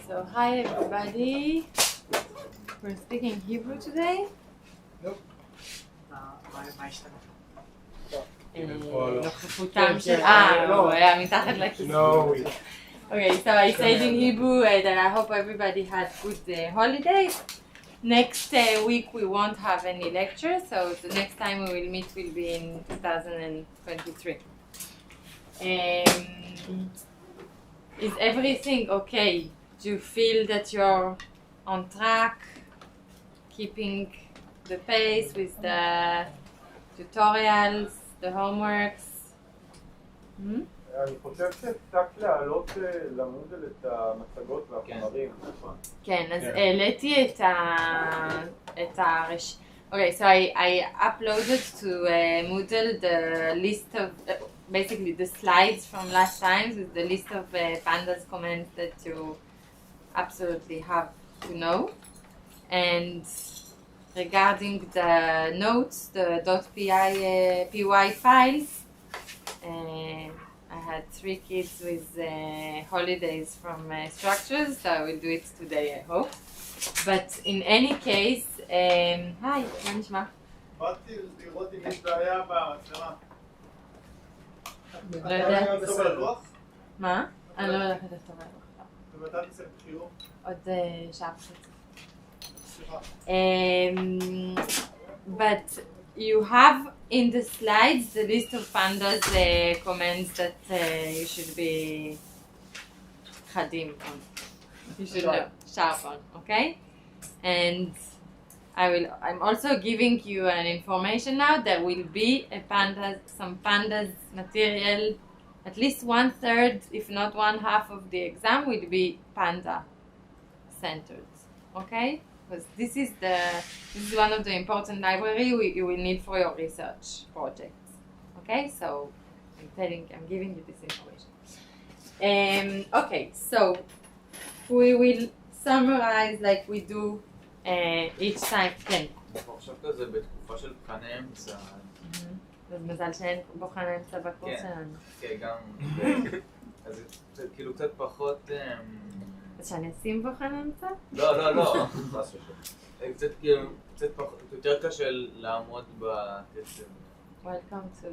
So hi everybody. We're speaking Hebrew today. Nope. נוכחותם של... הוא היה מתחת לכיסא. Okay, so I said in Hebrew that I hope everybody had good holidays. Next week we won't have any lectures, so the next time we will meet will be in 2023. Is everything okay? Do you feel that you're on track, keeping the pace with the tutorials, the homeworks? אני חושב שצריך להעלות למודל את המצגות והחומרים. כן, אז העליתי את Okay, so I uploaded to Moodle the list of, basically the slides from last time with the list of pandas commands that you absolutely have to know. And regarding the notes, the .py files, I had 3 kids with holidays from structures, so I will do it today, I hope. But in any case, היי, מה נשמע? באתי לראות אם יש בעיה במצלמה. לא יודעת. מה? אני לא יודעת לכתוב על רוח. ומתי תצא בחיור? עוד שעה וחצי. סליחה. But you have in the slides the list of pandas commands that you should be חדים on. You should know, sharp on, okay? And I'm also giving you an information now. There will be some pandas material. At least 1/3, if not 1/2 of the exam will be panda centered, okay? Because this is one of the important library you will need for your research projects, okay? So I'm giving you this information. Okay, so we will summarize like we do each time. כן. עכשיו כזה בתקופה של מבחני אמצע. אז מזל שאין בוחן אמצע בקורס שלנו. כן, גם. אז זה כאילו קצת פחות... אז שאני אשים בוחן אמצע? לא. קצת כאילו, קצת פחות, יותר קשה לעמוד בקצב. Welcome to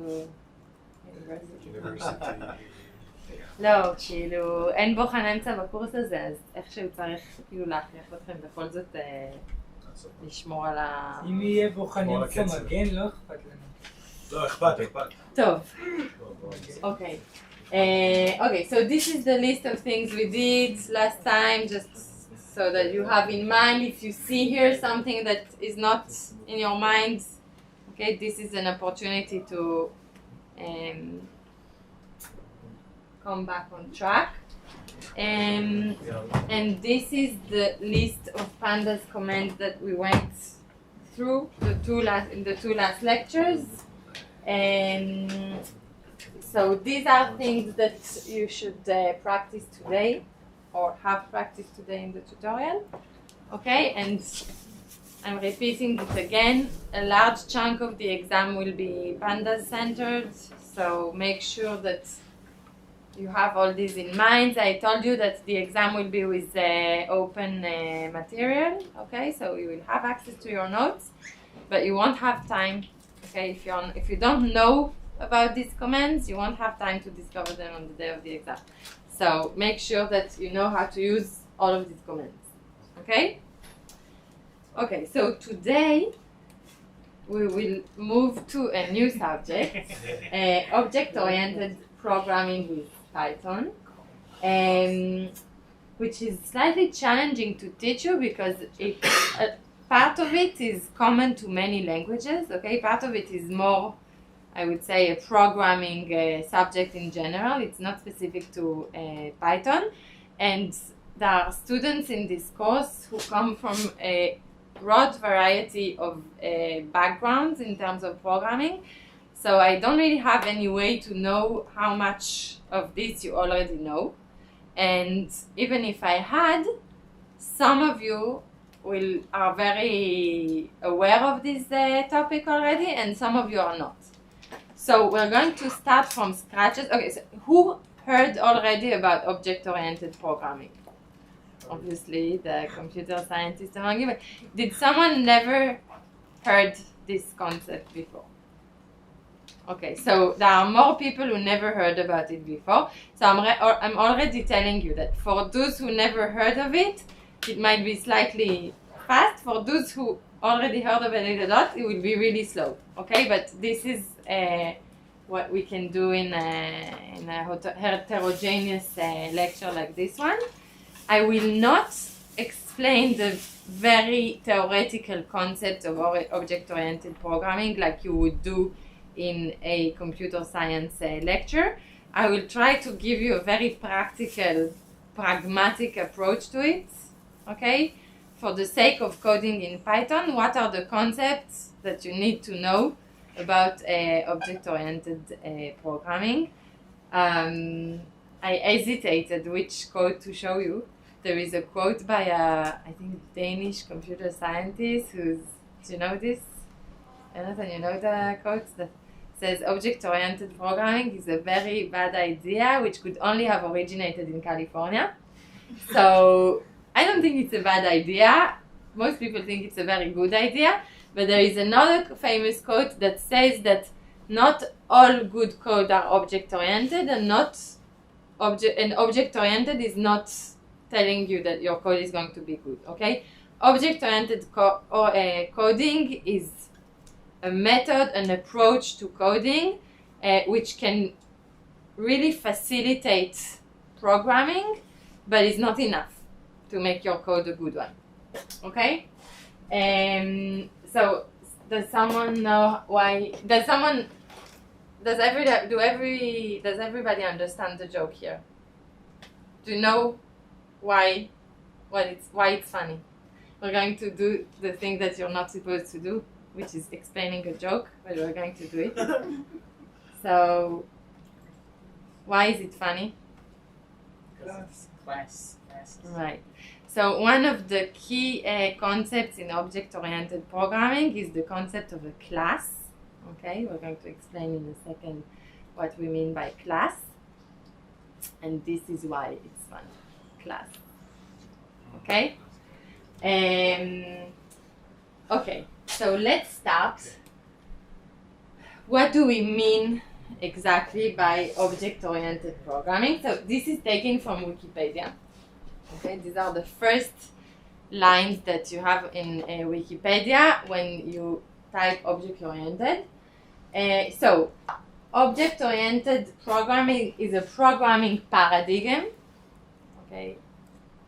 University. לא, כאילו, אין בוחן אמצע בקורס הזה, אז איכשהו צריך כאילו להכריח אתכם בכל זאת לשמור על ה... אם יהיה בוחן אמצע מגן, לא אכפת לנו. לא, אכפת. טוב, אוקיי. Okay, so this is the list of things we did last time, just so that you have in mind. If you see here something that is not in your mind, okay, this is an opportunity to come back on track. And this is the list of pandas commands that we went through in the two last lectures. So these are things that you should practice today or have practiced today in the tutorial. Okay, and I'm repeating it again. A large chunk of the exam will be pandas centered, so make sure that you have all these in mind. I told you that the exam will be with open material, okay? So you will have access to your notes, but you won't have time, okay? If you don't know about these commands, you won't have time to discover them on the day of the exam. So make sure that you know how to use all of these commands, okay? Okay, so today we will move to a new subject, object-oriented programming with Peyton, which is slightly challenging to teach you because part of it is common to many languages, okay? Part of it is more, I would say, a programming subject in general. It's not specific to Peyton. And there are students in this course who come from a broad variety of backgrounds in terms of programming. So I don't really have any way to know how much of this you already know. And even if I had, some of you are very aware of this topic already, and some of you are not. So we're going to start from scratch. Okay, so who heard already about object-oriented programming? obviously the computer scientist among you, but did someone never heard this concept before? Okay, so there are more people who never heard about it before. So I'm already telling you that for those who never heard of it, it might be slightly fast. For those who already heard about it a lot, it will be really slow. Okay, but this is what we can do in a heterogeneous lecture like this one. I will not explain the very theoretical concept of object-oriented programming like you would do in a computer science lecture. I will try to give you a very practical, pragmatic approach to it, okay? For the sake of coding in Python, what are the concepts that you need to know about object-oriented programming? I hesitated which quote to show you. There is a quote by I think, Danish computer scientist who's, do you know this? Jonathan, you know the quote that says object-oriented programming is a very bad idea which could only have originated in California. So I don't think it's a bad idea. Most people think it's a very good idea. But there is another famous quote that says that not all good code are object-oriented, and object-oriented is not telling you that your code is going to be good, okay? Object-oriented coding is a method, an approach to coding which can really facilitate programming, but it's not enough to make your code a good one, okay? So does someone know why? Does everybody understand the joke here? Do you know why it's funny? We're going to do the thing that you're not supposed to do, which is explaining a joke, but we're going to do it. So why is it funny? Class. Right. So one of the key concepts in object-oriented programming is the concept of a class. Okay, we're going to explain in a second what we mean by class. And this is why it's fun. Class. Okay? Okay, so let's start. What do we mean exactly by object-oriented programming? So this is taken from Wikipedia. Okay, these are the first lines that you have in Wikipedia when you type object-oriented. So, object-oriented programming is a programming paradigm. Okay,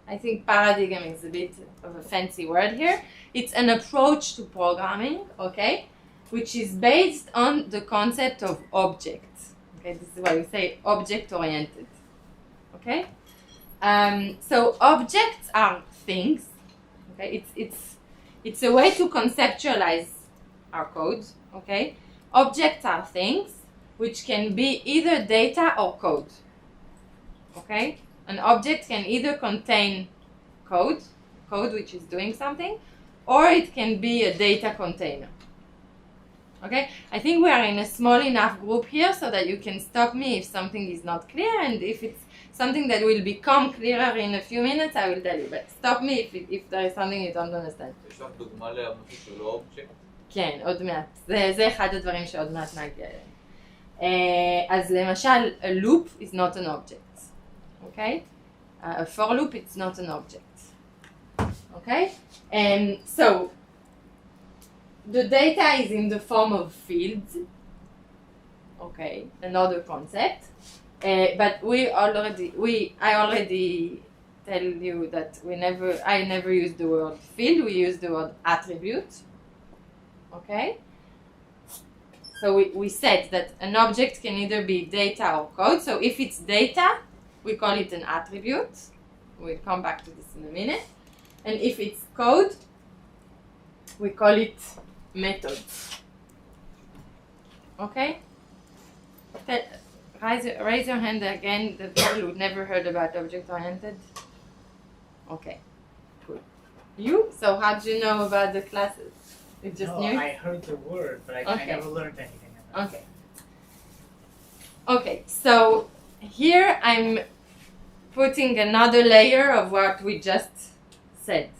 I think paradigm is a bit of a fancy word here. It's an approach to programming, okay, which is based on the concept of objects. Okay, this is why we say object-oriented. Okay. So objects are things. Okay, it's a way to conceptualize our code. Okay, objects are things which can be either data or code. Okay, an object can either contain code which is doing something, or it can be a data container. Okay, I think we are in a small enough group here so that you can stop me if something is not clear, and if it's something that will become clearer in a few minutes, I will tell you. But stop me if there is something you don't understand. יש לך דוגמה למשהו שהוא לא אובייקט? כן, עוד מעט. זה אחד הדברים שעוד מעט נגיע אליהם. אז למשל, a loop is not an object. Okay? A for loop, it's not an object. Okay? So, the data is in the form of fields. Okay, another concept. But I already tell you that I never use the word field, we use the word attribute. Okay? So we said that an object can either be data or code. So if it's data, we call it an attribute. We'll come back to this in a minute. And if it's code, we call it methods. Okay? Raise your hand again, the people who never heard about object-oriented. Okay, cool. You? So how do you know about the classes? You just knew? I heard the word, but I never learned anything about it. Okay, so here I'm putting another layer of what we just said.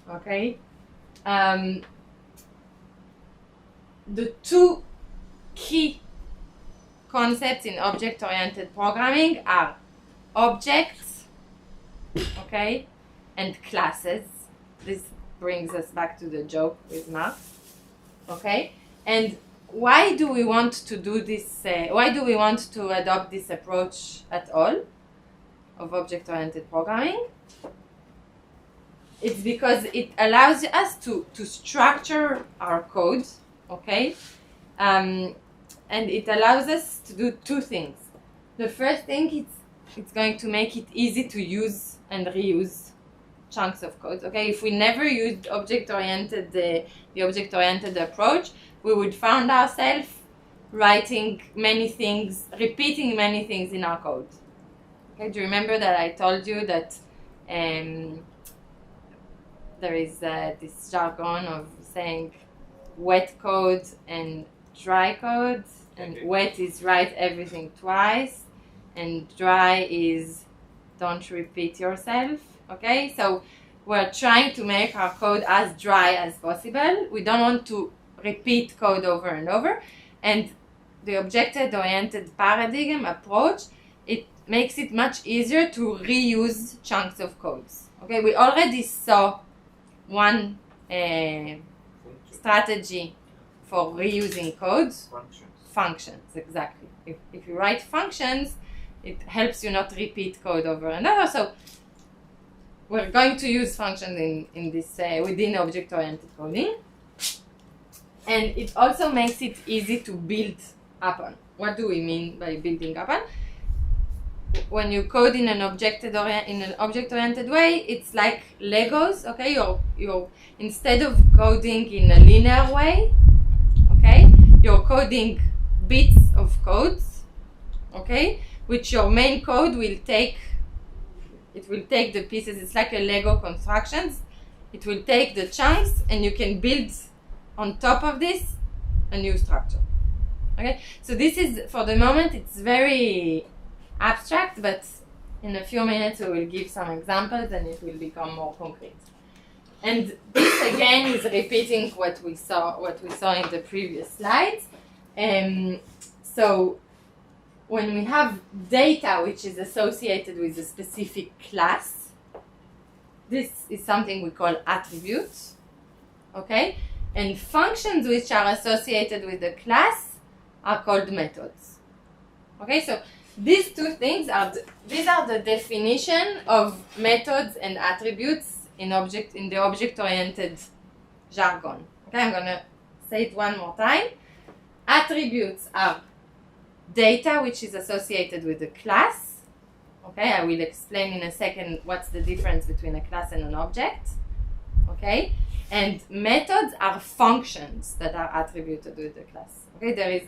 Okay? The two key concepts in object-oriented programming are objects, okay, and classes. This brings us back to the joke with Mark, okay? And why do we want to do this? Why do we want to adopt this approach at all of object-oriented programming? It's because it allows us to structure our code, okay? And it allows us to do two things. The first thing, it's going to make it easy to use and reuse chunks of code. Okay, if we never used the object-oriented approach, we would find ourselves writing many things, repeating many things in our code. Okay, do you remember that I told you that there is this jargon of saying wet code and dry code, and wet is write everything twice, and dry is don't repeat yourself. Okay, so we're trying to make our code as dry as possible. We don't want to repeat code over and over, and the object-oriented paradigm approach, it makes it much easier to reuse chunks of codes. Okay, we already saw one strategy for reusing codes. Functions, exactly. If you write functions, it helps you not repeat code over and over. So we're going to use functions in this within object-oriented coding, and it also makes it easy to build upon. What do we mean by building upon? When you code in an object-oriented way, it's like Legos. Okay, you're instead of coding in a linear way, okay, you're coding bits of codes, okay, which your main code will take. It will take the pieces. It's like a Lego constructions. It will take the chunks, and you can build on top of this a new structure. Okay, so this is, for the moment, it's very abstract, but in a few minutes we will give some examples and it will become more concrete. And this again is repeating what we saw in the previous slides. So when we have data which is associated with a specific class, this is something we call attributes, okay? And functions which are associated with the class are called methods. Okay, so these two things these are the definition of methods and attributes in the object-oriented jargon. Okay, I'm gonna say it one more time. Attributes are data which is associated with a class. Okay, I will explain in a second what's the difference between a class and an object. Okay, and methods are functions that are attributed with the class. Okay, there is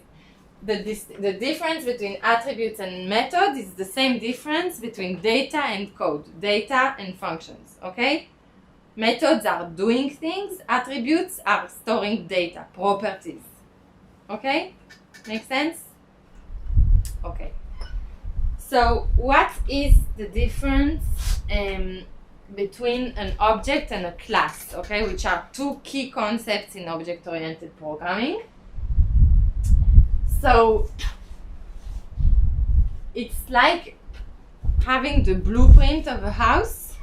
the difference between attributes and methods is the same difference between data and code, data and functions. Okay, methods are doing things, attributes are storing data, properties. Okay, make sense? Okay, so what is the difference between an object and a class, okay, which are two key concepts in object-oriented programming? So it's like having the blueprint of a house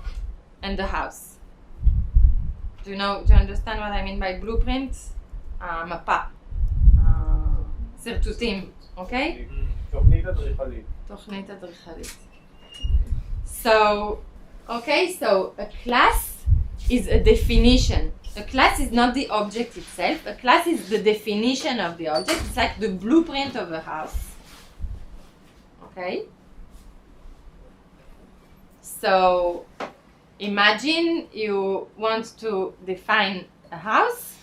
and the house. Do you understand what I mean by blueprint? מפה. שרטוטים, okay? תוכנית אדריכלית. תוכנית אדריכלית. So, okay, so a class is a definition. A class is not the object itself. A class is the definition of the object. It's like the blueprint of a house. Okay? So, imagine you want to define a house.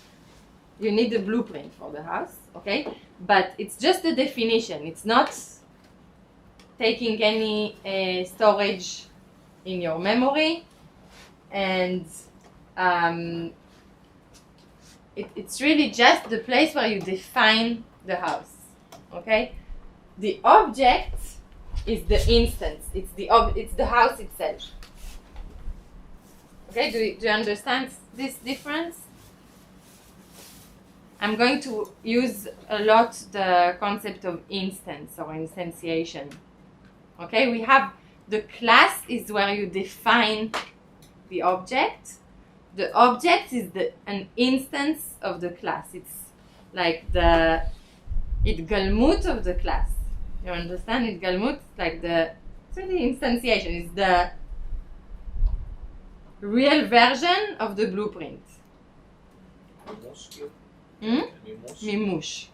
You need a blueprint for the house, okay? But it's just a definition. It's not taking any storage in your memory, and it's really just the place where you define the house, okay? The object is the instance. It's the house itself. Okay, do you understand this difference? I'm going to use a lot the concept of instance or instantiation. Okay, we have the class is where you define the object. The object is an instance of the class. It's like the התגלמות of the class. You understand? התגלמות, like it's really instantiation. It's the real version of the blueprint. מימוש.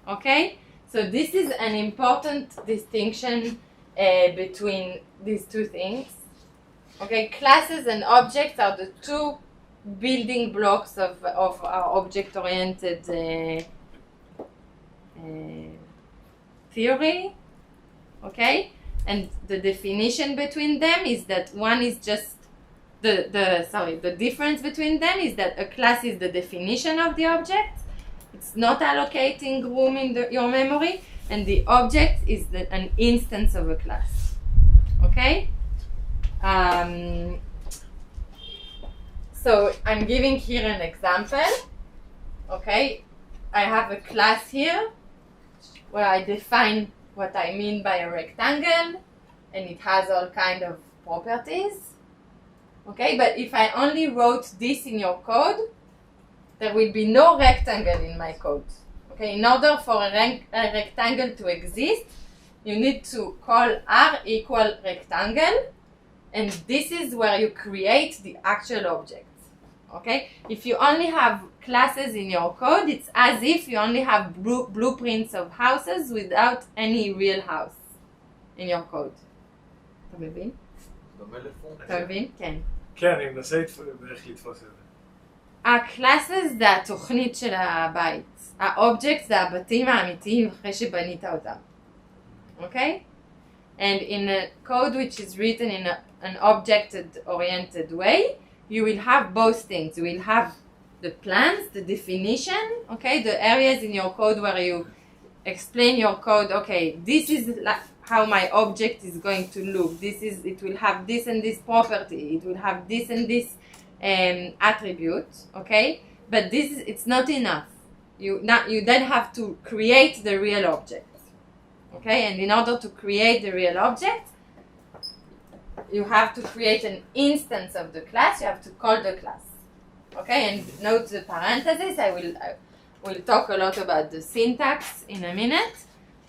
Okay? So this is an important distinction between these two things. Okay, classes and objects are the two building blocks of our object-oriented theory. Okay, and the definition between them is that one is just the difference between them is that a class is the definition of the object. It's not allocating room in your memory, and the object is an instance of a class. Okay? So I'm giving here an example. Okay? I have a class here where I define what I mean by a rectangle, and it has all kind of properties. Okay, but if I only wrote this in your code, there will be no rectangle in my code. Okay, in order for a rectangle to exist, you need to call R equal rectangle, and this is where you create the actual object. Okay, if you only have classes in your code, it's as if you only have blueprints of houses without any real house in your code. אתה מבין? אתה מבין? כן. כן, אני מנסה איך לתפוס את זה. הקלאסס זה התוכנית של הבית. האובייקט זה הבתים האמיתיים אחרי שבנית אותם. אוקיי? And in a code which is written in an object-oriented way, you will have both things. You will have the plans, the definition, okay? The areas in your code where you explain your code, okay, this is how my object is going to look. It will have this and this property. It will have this and this attribute, okay? But it's not enough. You then have to create the real object, okay? And in order to create the real object, you have to create an instance of the class. You have to call the class, okay? And note the parentheses. I will talk a lot about the syntax in a minute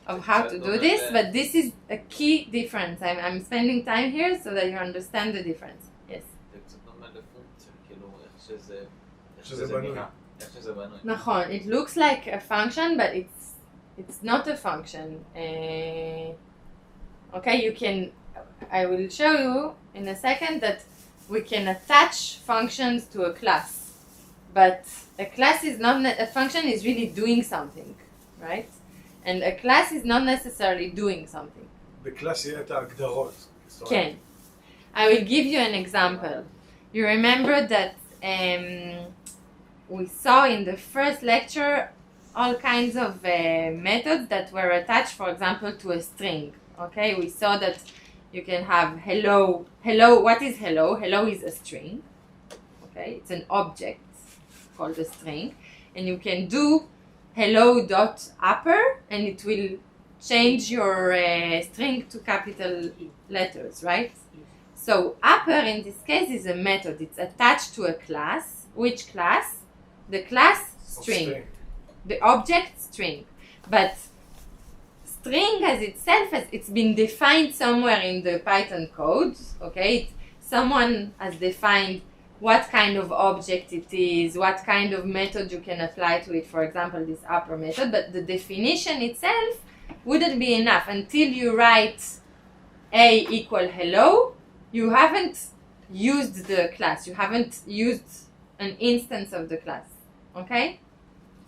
of how to do this, but this is a key difference. I'm spending time here so that you understand the difference. Yes. נכון, it looks like a function, but it's not a function. Okay, I will show you in a second that we can attach functions to a class, but a class is not, a function is really doing something, right? And a class is not necessarily doing something. בקלאס יהיה את ההגדרות. כן. I will give you an example. You remember that we saw in the first lecture all kinds of methods that were attached, for example, to a string. Okay, we saw that you can have hello. Hello, what is hello? Hello is a string. Okay, it's an object called a string. And you can do hello.upper and it will change your string to capital letters, right? So upper in this case is a method. It's attached to a class. Which class? The class string. The object string. But string as itself, it's been defined somewhere in the Python code. Okay, someone has defined what kind of object it is, what kind of method you can apply to it, for example, this upper method, but the definition itself wouldn't be enough. Until you write a equal hello, you haven't used the class, you haven't used an instance of the class, okay?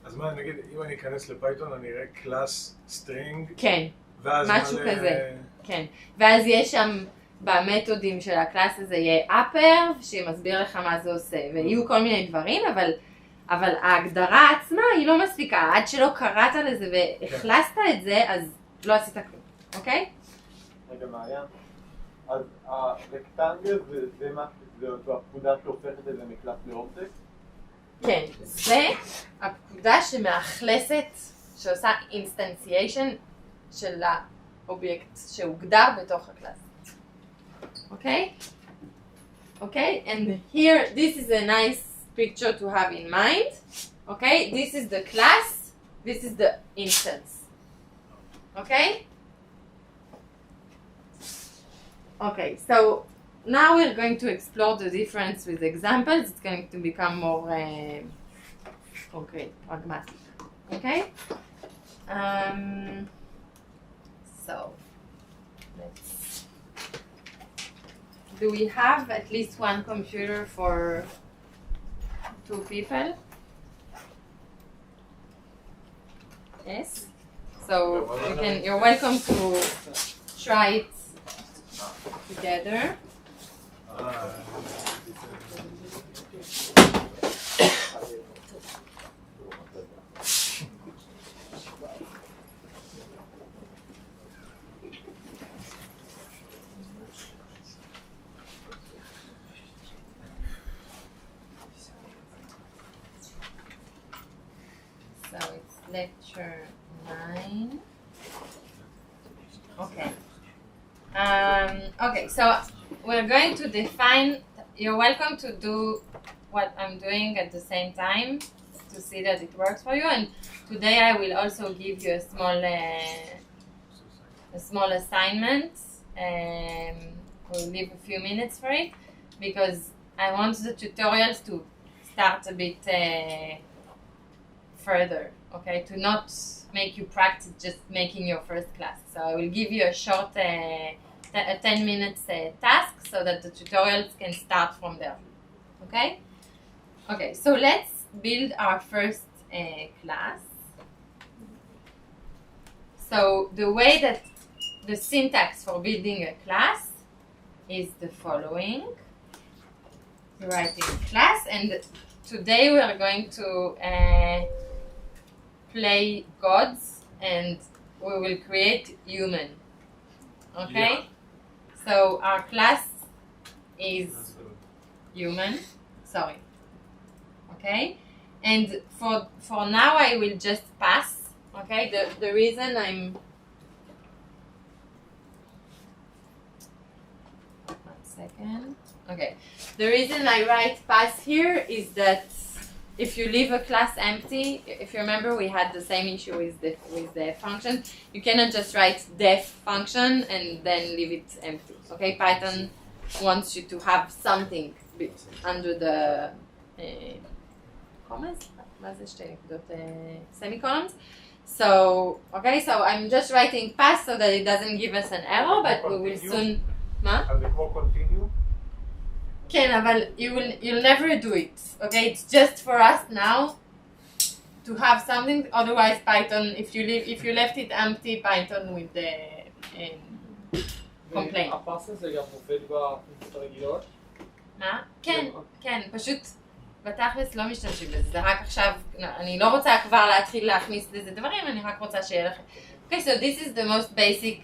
אז מה, נגיד, אם אני אכנס לפייתון, אני אראה קלאס סטרינג, כן, משהו כזה, כן, ואז יש שם במתודים של הקלאס הזה יהיה upper, שמסביר לך מה זה עושה, ויהיו כל מיני דברים, אבל ההגדרה עצמה היא לא מספיקה, עד שלא קראת לזה והכלסת את זה, אז לא עשית כלום, אוקיי? רגע, מעיין. אז הרקטנגל זו הפקודה שהופכת את זה מקלאס לאובייקט? כן, זה הפקודה שמאכלסת, שעושה אינסטנציאשן של האובייקט שהוגדר בתוך הקלאס. אוקיי? אוקיי? And here, this is a nice picture to have in mind. Okay? This is the class, this is the instance. Okay? Okay, so now we're going to explore the difference with examples. It's going to become more concrete, pragmatic. Okay? So, let's... Do we have at least one computer for 2 people? Yes? So, you're welcome to try it together. So it's lecture 9. Okay. Okay, so we're going to define, you're welcome to do what I'm doing at the same time to see that it works for you, and today I will also give you a small assignment. We'll leave a few minutes for it because I want the tutorials to start a bit further, okay, to not make you practice just making your first class. So I will give you a short a 10 minutes task so that the tutorials can start from there. Okay? Okay, so let's build our first class. So the way that the syntax for building a class is the following. You're writing class, and today we are going to play gods and we will create human. Okay? Yeah. So our class is human. Sorry. Okay? And for now I will just pass. Okay? The reason I'm... One second. Okay. The reason I write pass here is that if you leave a class empty, if you remember we had the same issue with the function, you cannot just write def function and then leave it empty. Okay, Python wants you to have something under the commas, semicolons. So, okay, so I'm just writing pass so that it doesn't give us an error, but we will soon... מה? אז זה כמו continue? כן, אבל you'll never do it, okay? It's just for us now to have something. Otherwise, Python, if you left it empty, Python will complain. הפס הזה גם עובד בפונקציות הרגילות? מה? כן, כן, פשוט בתכלס לא משתמשים בזה, זה רק עכשיו, אני לא רוצה כבר להתחיל להכניס לזה דברים, אני רק רוצה שיהיה לכם. Okay, so this is the most basic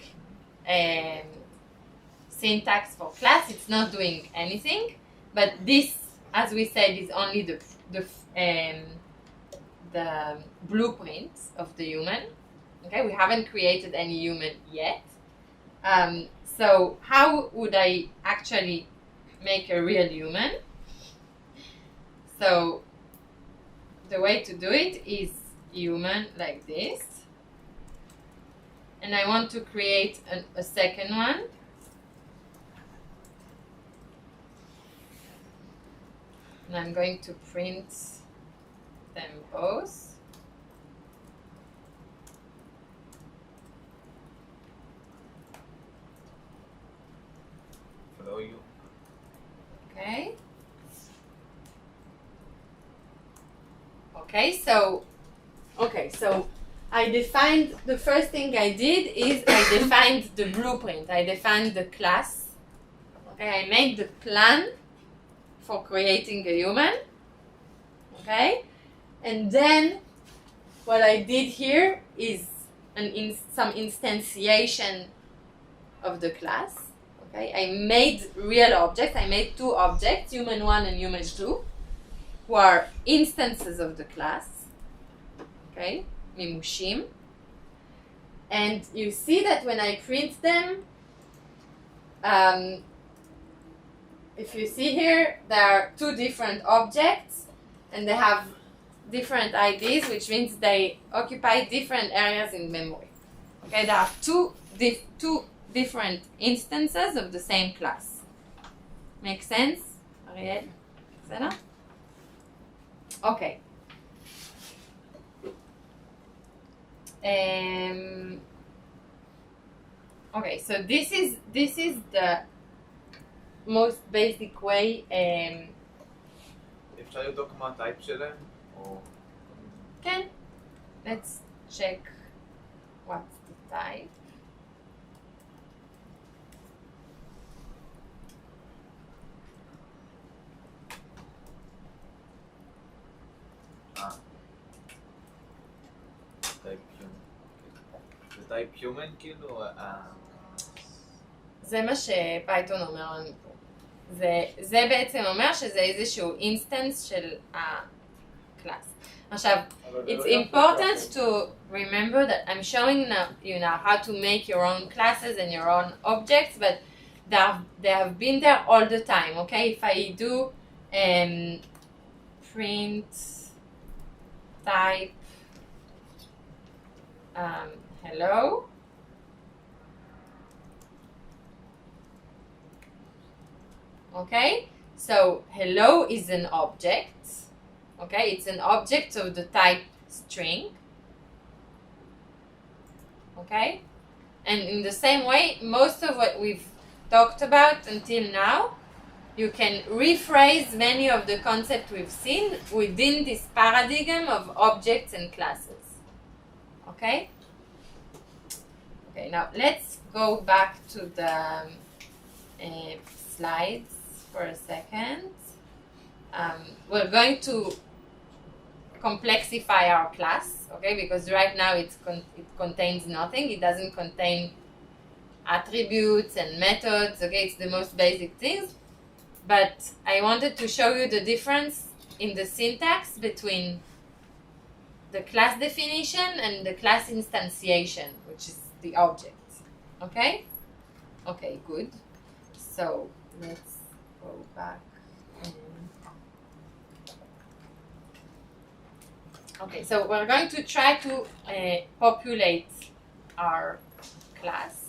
syntax for class. It's not doing anything, but this, as we said, is only the blueprint of the human. Okay, we haven't created any human yet. So how would I actually make a real human? So the way to do it is human like this, and I want to create a second one. And I'm going to print them both. Follow you. Okay. Okay, so I defined, the first thing I did is I defined the blueprint. I defined the class. Okay, I made the plan for creating a human. Okay, and then what I did here is some instantiation of the class. Okay, I made real objects. I made two objects, human 1 and human 2, who are instances of the class. Okay, מימושים. And you see that when I print them, if you see here, there are two different objects, and they have different IDs, which means they occupy different areas in memory. Okay, there are two different instances of the same class. Make sense, Ariel? בסדר? Okay. Okay, so this is the most basic way. אפשר לבדוק מה הטייפ שלהם? או... כן. Let's check what's the type. טייפ human. זה טייפ human כאילו? זה מה שפייתון אומר לנו פה. זה בעצם אומר שזה איזשהו אינסטנס של הקלאס. עכשיו, it's important to remember that I'm showing you now how to make your own classes and your own objects, but they have been there all the time, okay? If I do print type hello, okay, so hello is an object, okay, it's an object of the type string, okay, and in the same way, most of what we've talked about until now, you can rephrase many of the concepts we've seen within this paradigm of objects and classes, okay? Okay, now let's go back to the slides for a second. We're going to complexify our class, okay, because right now it contains nothing. It doesn't contain attributes and methods, okay, it's the most basic things. But I wanted to show you the difference in the syntax between the class definition and the class instantiation, which is the object, okay? Okay, good. So let's go back. Okay, so we're going to try to populate our class.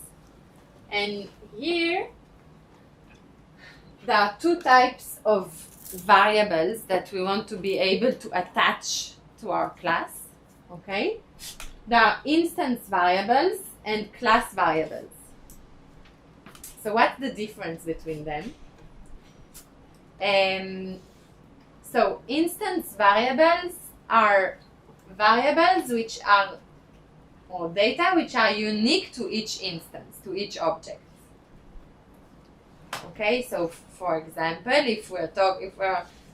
And here, there are two types of variables that we want to be able to attach to our class, okay? There are instance variables and class variables. So what's the difference between them? So instance variables are variables which are, or data which are unique to each instance, to each object. Okay, so for example, if we're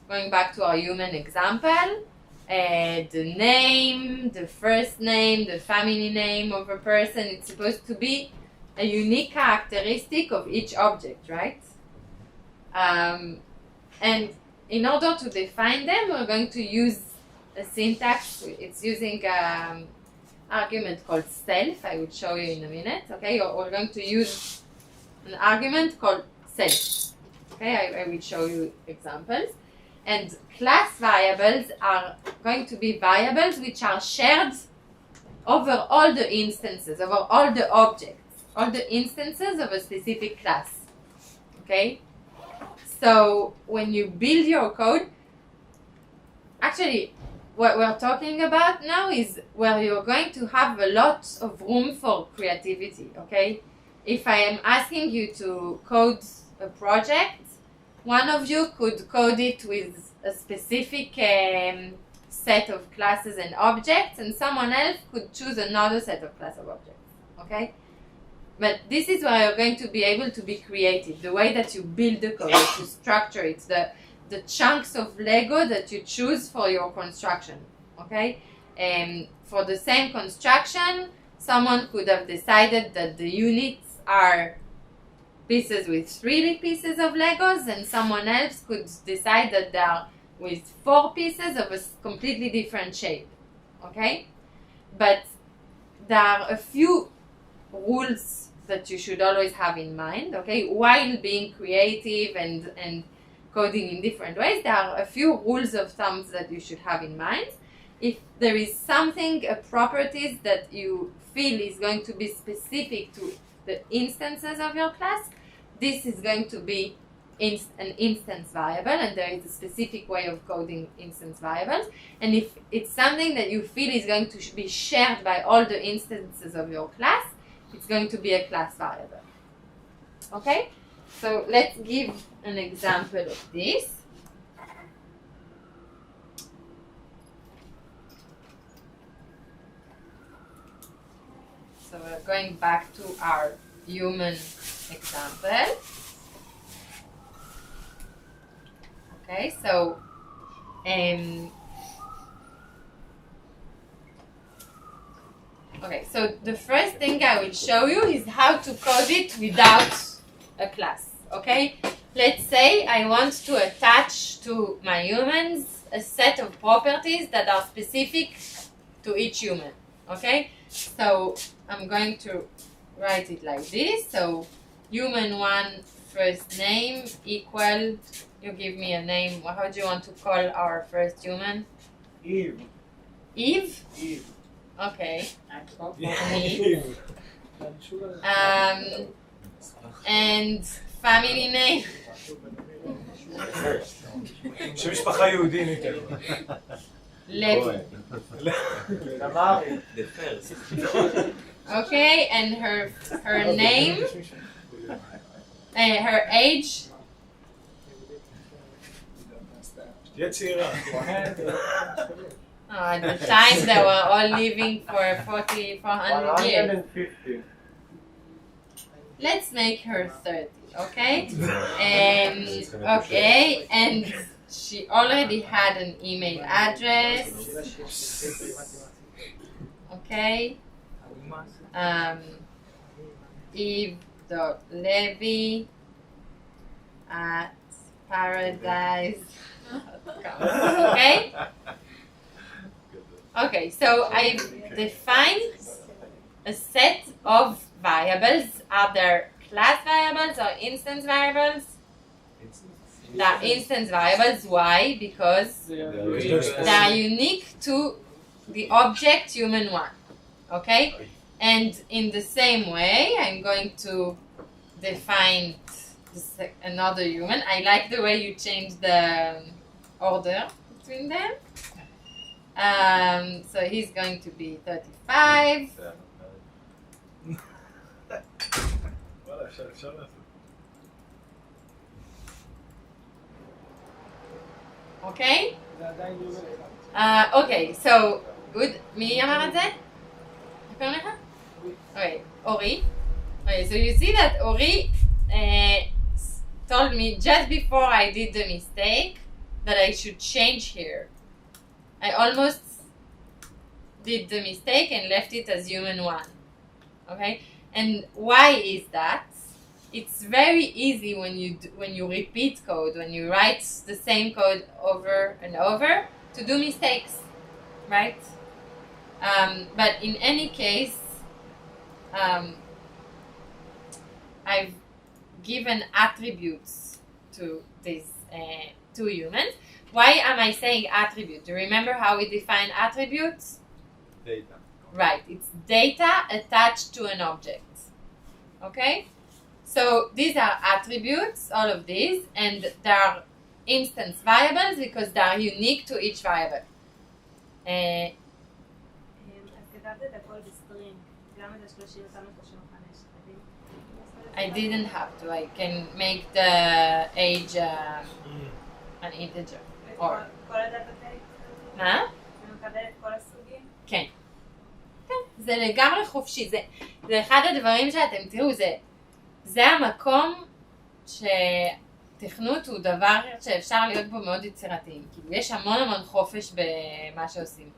going back to our human example, the name, the first name, the family name of a person, it's supposed to be a unique characteristic of each object, right? And in order to define them, we're going to use a syntax. It's using an argument called self. I will show you in a minute. Okay, we're going to use an argument called self. Okay, I will show you examples. And class variables are going to be variables which are shared over all the instances, over all the objects, all the instances of a specific class. Okay? So when you build your code, actually what we're talking about now is where you're going to have a lot of room for creativity. Okay? If I am asking you to code a project, one of you could code it with a specific set of classes and objects, and someone else could choose another set of class of objects, okay? But this is where you're going to be able to be creative, the way that you build the code, that you structure it, the chunks of Lego that you choose for your construction, okay? For the same construction, someone could have decided that the units are pieces with 3 pieces of Legos, and someone else could decide that they are with 4 pieces of a completely different shape. Okay? But there are a few rules that you should always have in mind, okay? While being creative and coding in different ways, there are a few rules of thumbs that you should have in mind. If there is something, a properties that you feel is going to be specific to the instances of your class, this is going to be an instance variable, and there is a specific way of coding instance variables. And if it's something that you feel is going to be shared by all the instances of your class, it's going to be a class variable. Okay? So let's give an example of this. So we're going back to our human example. Okay, so the first thing I will show you is how to code it without a class. Okay, let's say I want to attach to my humans a set of properties that are specific to each human. Okay, so I'm going to write it like this. So human 1 first name equal, you give me a name. How do you want to call our first human? Eve. Eve? Eve. Okay. Eve. And family name? שם משפחה יהודי ניתן. Levi. Tamari. The first. Okay, and her name? Her age? תהיה צעירה. At the time they were all living for 400 years. 150. Let's make her 30, okay? Okay, and she already had an email address. Okay. Eve.levy at paradise. Okay? Okay, so I've defined a set of variables. Are there class variables or instance variables? They are instance variables. Why? Because they are unique to the object human 1. Okay? And in the same way, I'm going to define another human. I like the way you change the order between them. So he's going to be 35. Okay? Okay, so good. מי אמר את זה? קוראים לך? Okay, Ori. Okay, so you see that Ori told me just before I did the mistake that I should change here. I almost did the mistake and left it as human 1. Okay? And why is that? It's very easy when you repeat code, when you write the same code over and over, to do mistakes, right? But in any case, I've given attributes to these 2 humans. Why am I saying attribute? Do you remember how we define attributes? Data. Right, it's data attached to an object. Okay? So these are attributes, all of these, and they are instance variables because they are unique to each variable. I didn't have to. I can make the age an integer. Or מה? כן. כן, זה לגמרי חופשי. זה אחד הדברים שאתם תראו, זה המקום שתכנות הוא דבר שאפשר להיות בו מאוד יצירתיים. כאילו יש המון חופש במה שעושים.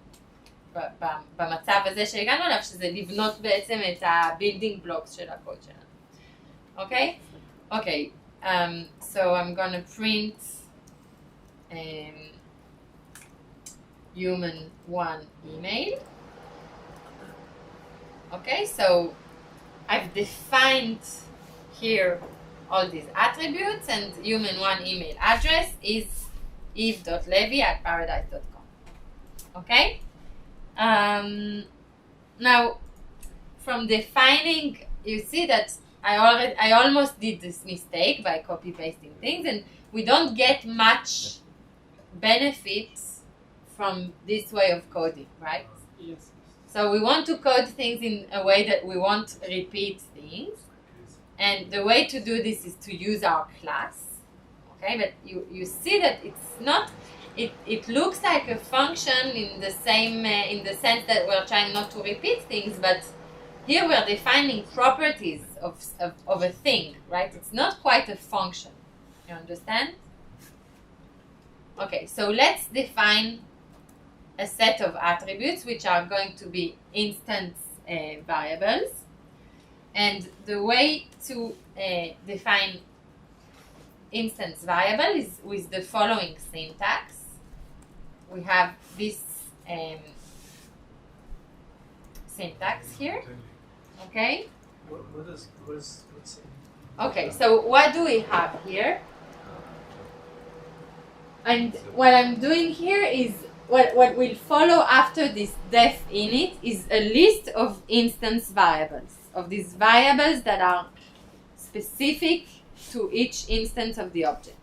במצב הזה שהגענו אליו, שזה לבנות בעצם את ה-building blocks של הקוד שלנו. אוקיי? Okay, so I'm gonna print human 1 email. Okay, so I've defined here all these attributes, and human 1 email address is eve.levy@paradise.com. Okay? Now, from defining, you see that I almost did this mistake by copy pasting things, and we don't get much benefits from this way of coding, right? Yes. So we want to code things in a way that we won't repeat things, and the way to do this is to use our class. Okay, but you see that it's not. It looks like a function in the same in the sense that we're trying not to repeat things, but here we're defining properties of a thing, right? It's not quite a function. You understand? Okay, so let's define a set of attributes which are going to be instance variables. And the way to define instance variable is with the following syntax. We have this syntax here. Okay? What's Okay, so what do we have here? And what I'm doing here is what will follow after this def init is a list of instance variables, of these variables that are specific to each instance of the object.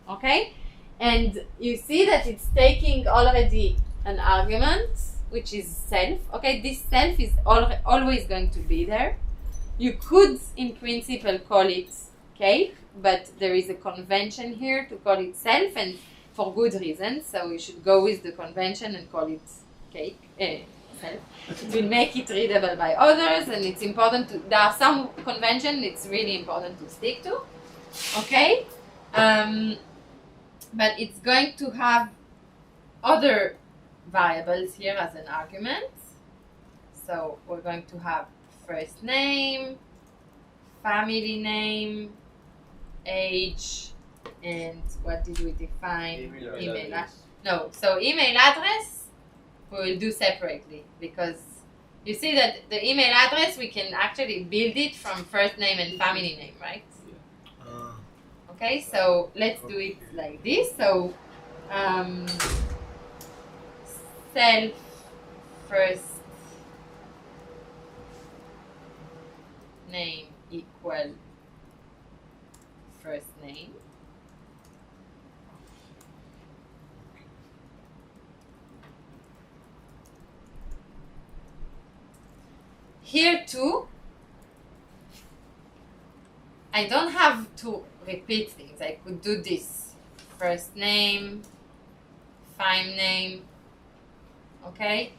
Okay? And you see that it's taking already an argument, which is self. Okay, this self is always going to be there. You could, in principle, call it cake, but there is a convention here to call it self, and for good reasons. So we should go with the convention and call it cake, self. It will make it readable by others, and it's important to. There are some convention it's really important to stick to. Okay, but it's going to have other variables here as an argument. So we're going to have first name, family name, age, and what did we define? Email address. No, so email address we will do separately, because you see that the email address we can actually build it from first name and family name, right? Okay, so let's do it like this. So self first name equal first name. Here too, I don't have to repeat things. I could do this. First name, file name. Okay?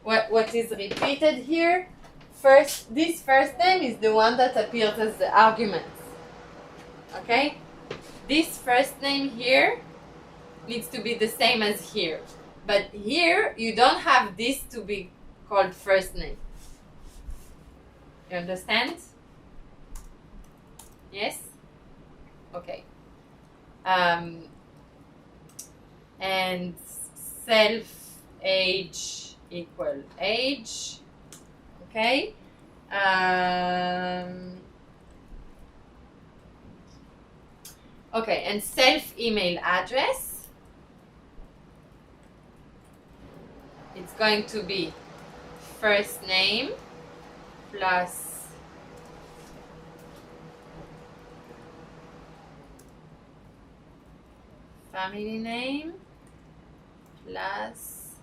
What is repeated here? This first name is the one that appears as the argument. Okay? This first name here needs to be the same as here. But here, you don't have this to be called first name. You understand? Yes? Okay. And self age equal age. Okay. Okay, and self email address. It's going to be first name plus family name plus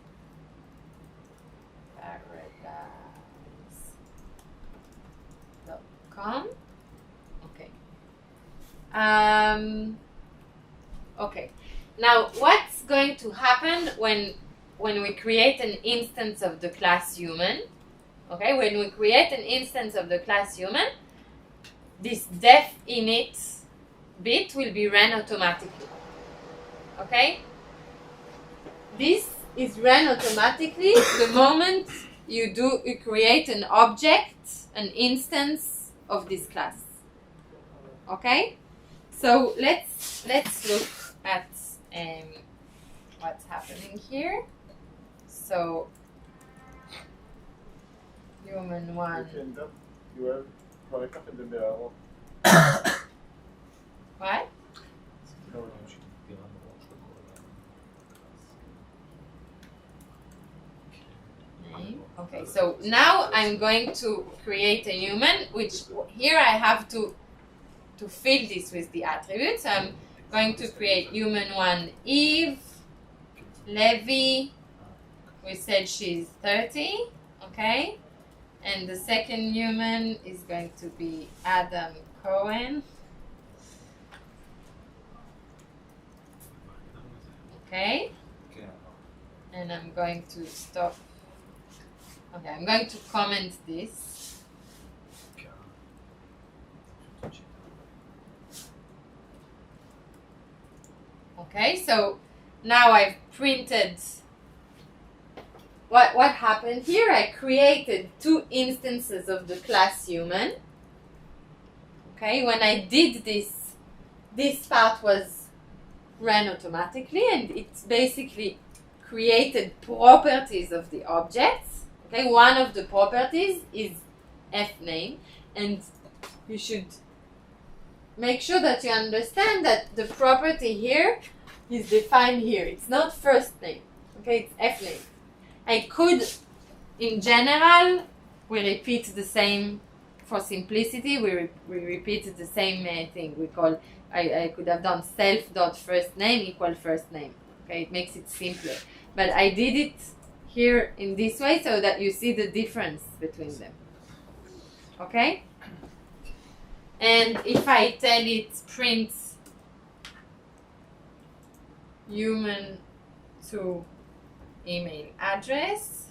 paradise.com. Okay. Okay. Now, what's going to happen when we create an instance of the class human? Okay, when we create an instance of the class human, this def init bit will be ran automatically. Okay? This is ran automatically the moment you create an object, an instance of this class. Okay, so let's look at what's happening here. So human one. What? Okay, so now I'm going to create a human, which here I have to fill this with the attributes. So I'm going to create human one Eve, Levi, we said she's 30, okay? And the second human is going to be Adam Cohen. Okay? And I'm going to stop. Okay, I'm going to comment this. Okay, so now I've printed what happened here. I created two instances of the class human. Okay, when I did this part was ran automatically, and it basically created properties of the objects. Okay, one of the properties is fname, and you should make sure that you understand that the property here is defined here. It's not first name. Okay, it's fname. I could, in general, we repeat the same, for simplicity, we repeat the same thing. We call, I could have done self.firstname equal first name. Okay, it makes it simpler. But I did it here in this way so that you see the difference between them. Okay? And if I tell it print human to email address,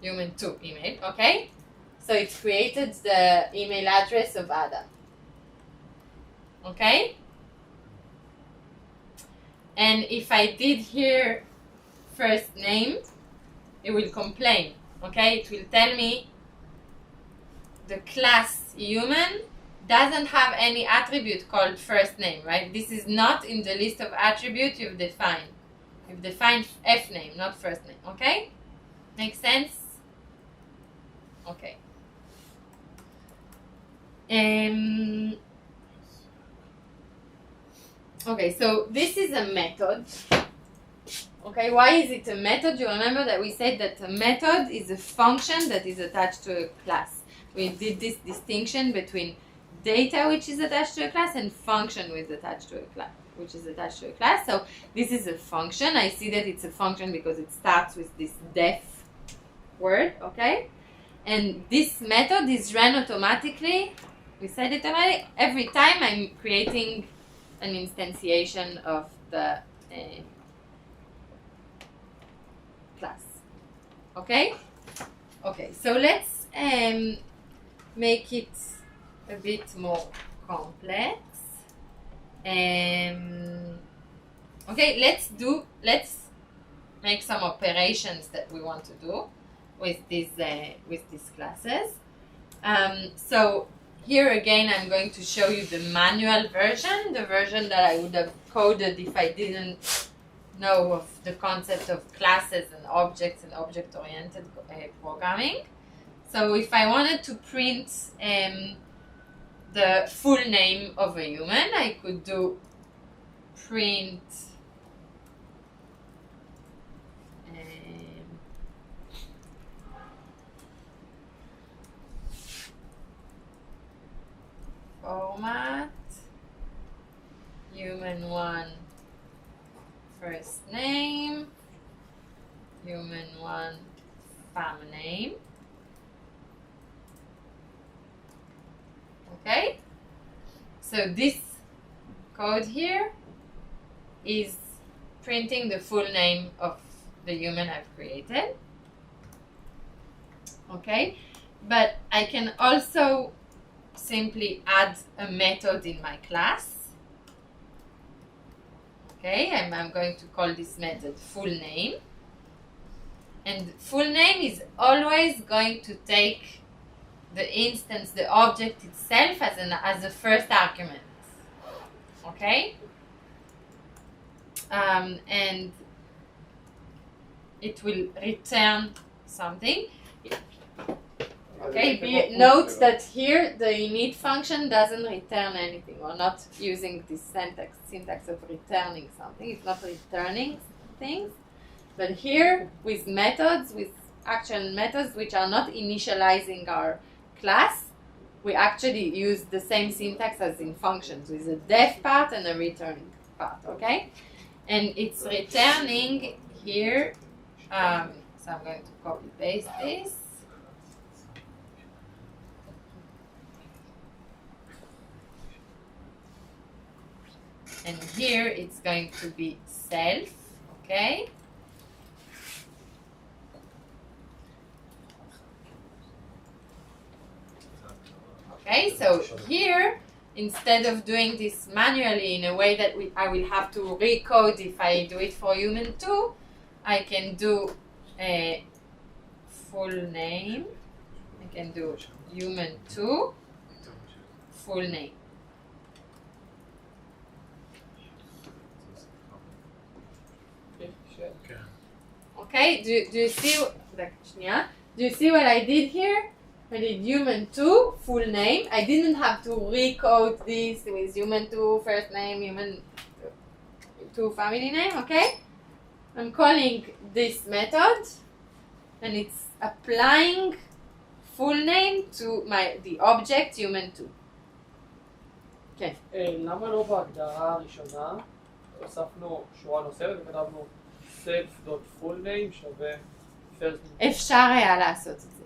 human to email, okay? So it created the email address of Adam. Okay? And if I did here first name, it will complain. Okay? It will tell me the class human doesn't have any attribute called first name, right? This is not in the list of attributes you've defined. You've defined fname, not first name. Okay? Make sense? Okay. Okay, so this is a method. Okay, why is it a method? You remember that we said that a method is a function that is attached to a class. We did this distinction between data which is attached to a class and function which is attached to a class, So this is a function. I see that it's a function because it starts with this def word, okay? And this method is run automatically. We said it already. Every time I'm creating an instantiation of the class. Okay? Okay, so let's make it a bit more complex. Okay, let's make some operations that we want to do with these classes. So here again, I'm going to show you the manual version, the version that I would have coded if I didn't know of the concept of classes and objects and object-oriented programming. So if I wanted to print the full name of a human, I could do print format human one first name, human one fam name. Okay, so this code here is printing the full name of the human I've created. Okay, but I can also simply add a method in my class. Okay, I'm going to call this method full name. And full name is always going to take the instance, the object itself as a first argument. Okay? And it will return something. Okay, note that here the init function doesn't return anything. We're not using this syntax of returning something. It's not returning things. But here with methods, with actual methods which are not initializing our class, we actually use the same syntax as in functions with a def part and a returning part, okay? And it's returning here, so I'm going to copy paste this. And here it's going to be self, okay? Okay, so here, instead of doing this manually in a way that I will have to recode if I do it for human 2, I can do a full name. I can do human 2, full name. Okay, do you see what I did here? I did human 2, full name. I didn't have to recode this with human 2, first name, human 2, family name, okay? I'm calling this method, and it's applying full name to the object human 2. כן. למה לא בהגדרה הראשונה הוספנו שורה נוספת וכתבנו self.fullname שווה first name? אפשר היה לעשות את זה.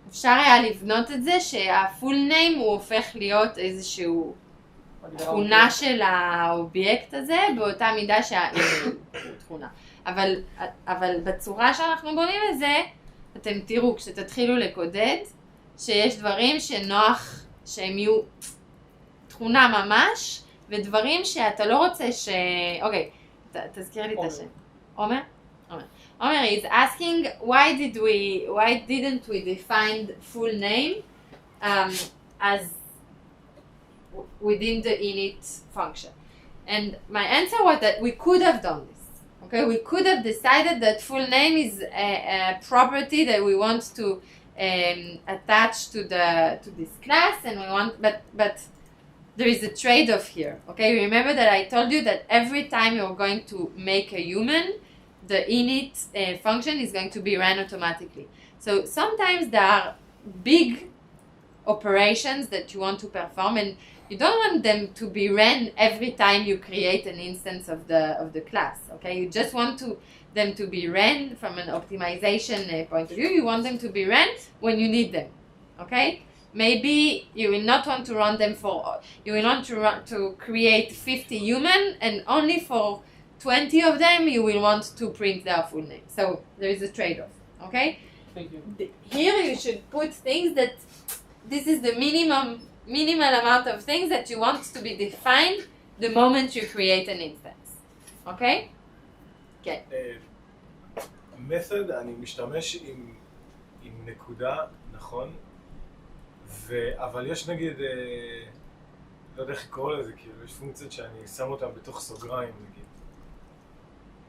אפשר היה לבנות את זה שהפול ניים הוא הופך להיות איזשהו תכונה של האובייקט הזה באותה מידה שהאימייל הוא תכונה. אבל בצורה שאנחנו בונים את זה, אתם תראו כשתתחילו לקודד שיש דברים שנוח שהם יהיו תכונה ממש, ודברים שאתה לא רוצה אוקיי, תזכיר לי את השם. עומר? Omer is asking why didn't we define full name as within the init function? And my answer was that we could have done this. Okay, we could have decided that full name is a property that we want to attach to this class, and we want, but there is a trade-off here. Okay, remember that I told you that every time you're going to make a human, the init function is going to be ran automatically. So sometimes there are big operations that you want to perform, and you don't want them to be ran every time you create an instance of the class. Okay, you just want them to be ran from an optimization point of view. You want them to be ran when you need them. Okay, maybe you will not want to run them you will want to create 50 human, and only for 20 of them you will want to print their full name. So there is a trade-off, okay? Thank you. Here you should put things that this is the minimal amount of things that you want to be defined the moment you create an instance, okay? Okay. method אני משתמש עם נקודה, נכון? אבל יש נגיד, לא יודע איך לקרוא לזה, כאילו יש פונקציות שאני שם אותן בתוך סוגריים נגיד.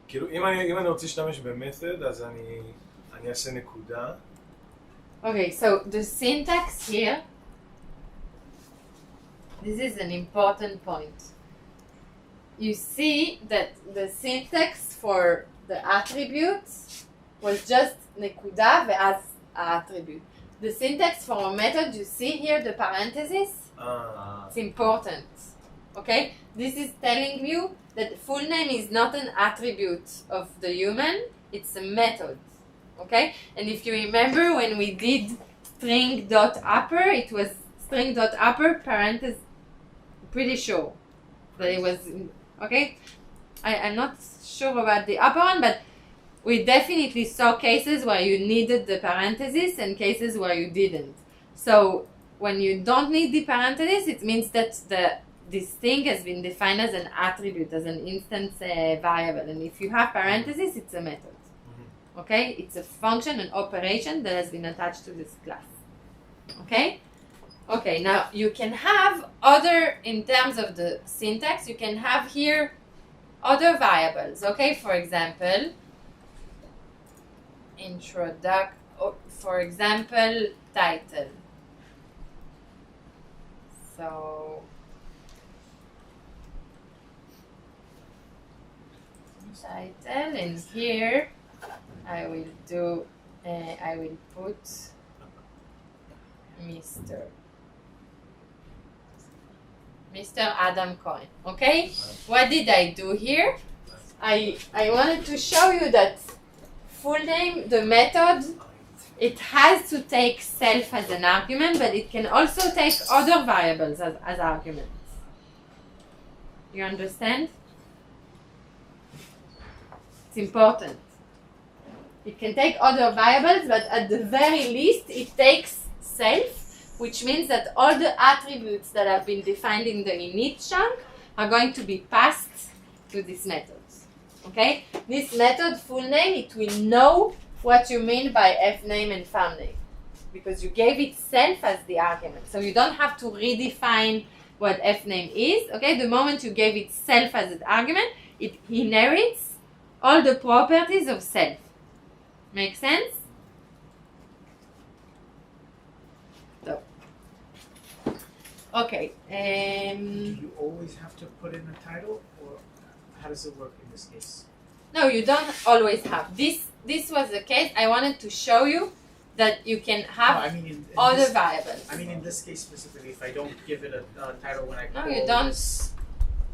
כאילו, אם אני רוצה להשתמש במתוד, אז אני אעשה נקודה. Okay, so the syntax here, this is an important point. You see that the syntax for the attributes was just נקודה ואז attribute. The syntax for a method, you see here the parenthesis? It's important. Okay? This is telling you that full name is not an attribute of the human, it's a method. Okay? And if you remember when we did string.upper, it was string.upper parenthesis, pretty sure that it was, okay? I'm not sure about the upper one, but we definitely saw cases where you needed the parenthesis and cases where you didn't. So when you don't need the parenthesis, it means that this thing has been defined as an attribute, as an instance variable. And if you have parenthesis, it's a method. Okay, it's a function, an operation that has been attached to this class. Okay? Okay, now you can have other, in terms of the syntax, you can have here other variables. Okay, for example, for example, title. So, title, and here I will put Mr. Adam Cohen. Okay? What did I do here? I wanted to show you that full name, the method, it has to take self as an argument, but it can also take other variables as arguments. You understand? It's important. It can take other variables, but at the very least, it takes self, which means that all the attributes that have been defined in the init chunk are going to be passed to this method. Okay? This method, full name, it will know what you mean by fname and famname, because you gave it self as the argument. So you don't have to redefine what fname is. Okay? The moment you gave it self as an argument, it inherits all the properties of self. Make sense? So, okay. Do you always have to put in a title, or how does it work in this case? No, you don't always have. This was the case. I wanted to show you that you can have in other this, variables. I mean, in this case specifically, if I don't give it a title when I call No, you don't. this,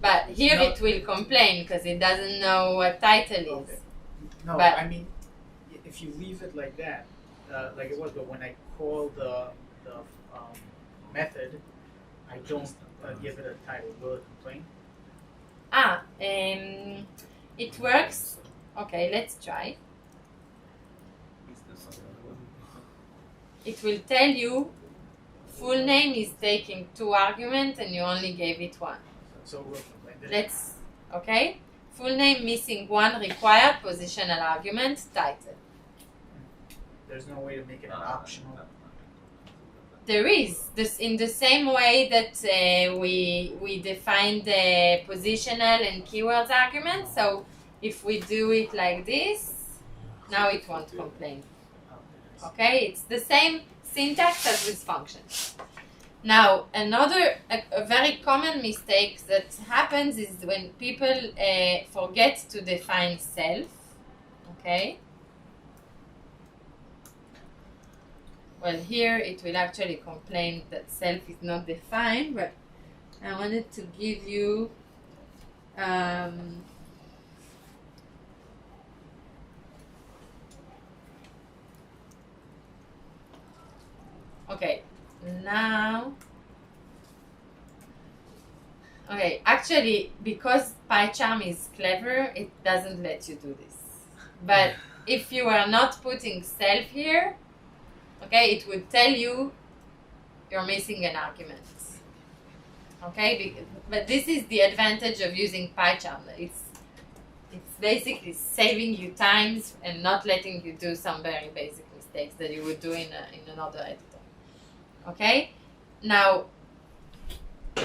But here No. it will complain because it doesn't know what title is. Okay. No, But- I mean, if you leave it like that, like it was, but when I call the method, I don't give it a title. Will it complain? It works. Okay, let's try. It will tell you full name is taking 2 arguments and you only gave it 1. So it will complain. Let's, okay? Full name missing 1 required positional argument, title. There's no way to make it an optional. There is. This, in the same way that we defined the positional and keywords arguments. So if we do it like this, now it won't complain. Okay, it's the same syntax as with functions. Now, a very common mistake that happens is when people forget to define self. Okay. Well, here it will actually complain that self is not defined, but I wanted to give you okay, now, okay, actually, because PyCharm is clever, it doesn't let you do this. But if you are not putting self here, okay, it would tell you you're missing an argument. Okay, but this is the advantage of using PyCharm. It's basically saving you times and not letting you do some very basic mistakes that you would do in another editor. Okay, now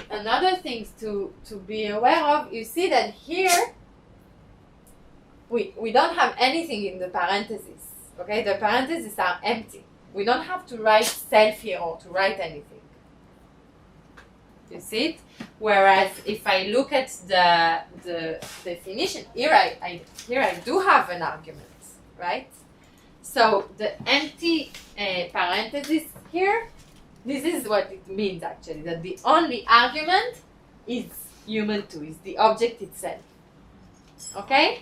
another thing to be aware of, you see that here we don't have anything in the parentheses. Okay, the parentheses are empty. We don't have to write self here or to write anything. You see it? Whereas if I look at the definition, here I do have an argument, right? So the empty parentheses here, this is what it means actually, that the only argument is human2, is the object itself. Okay?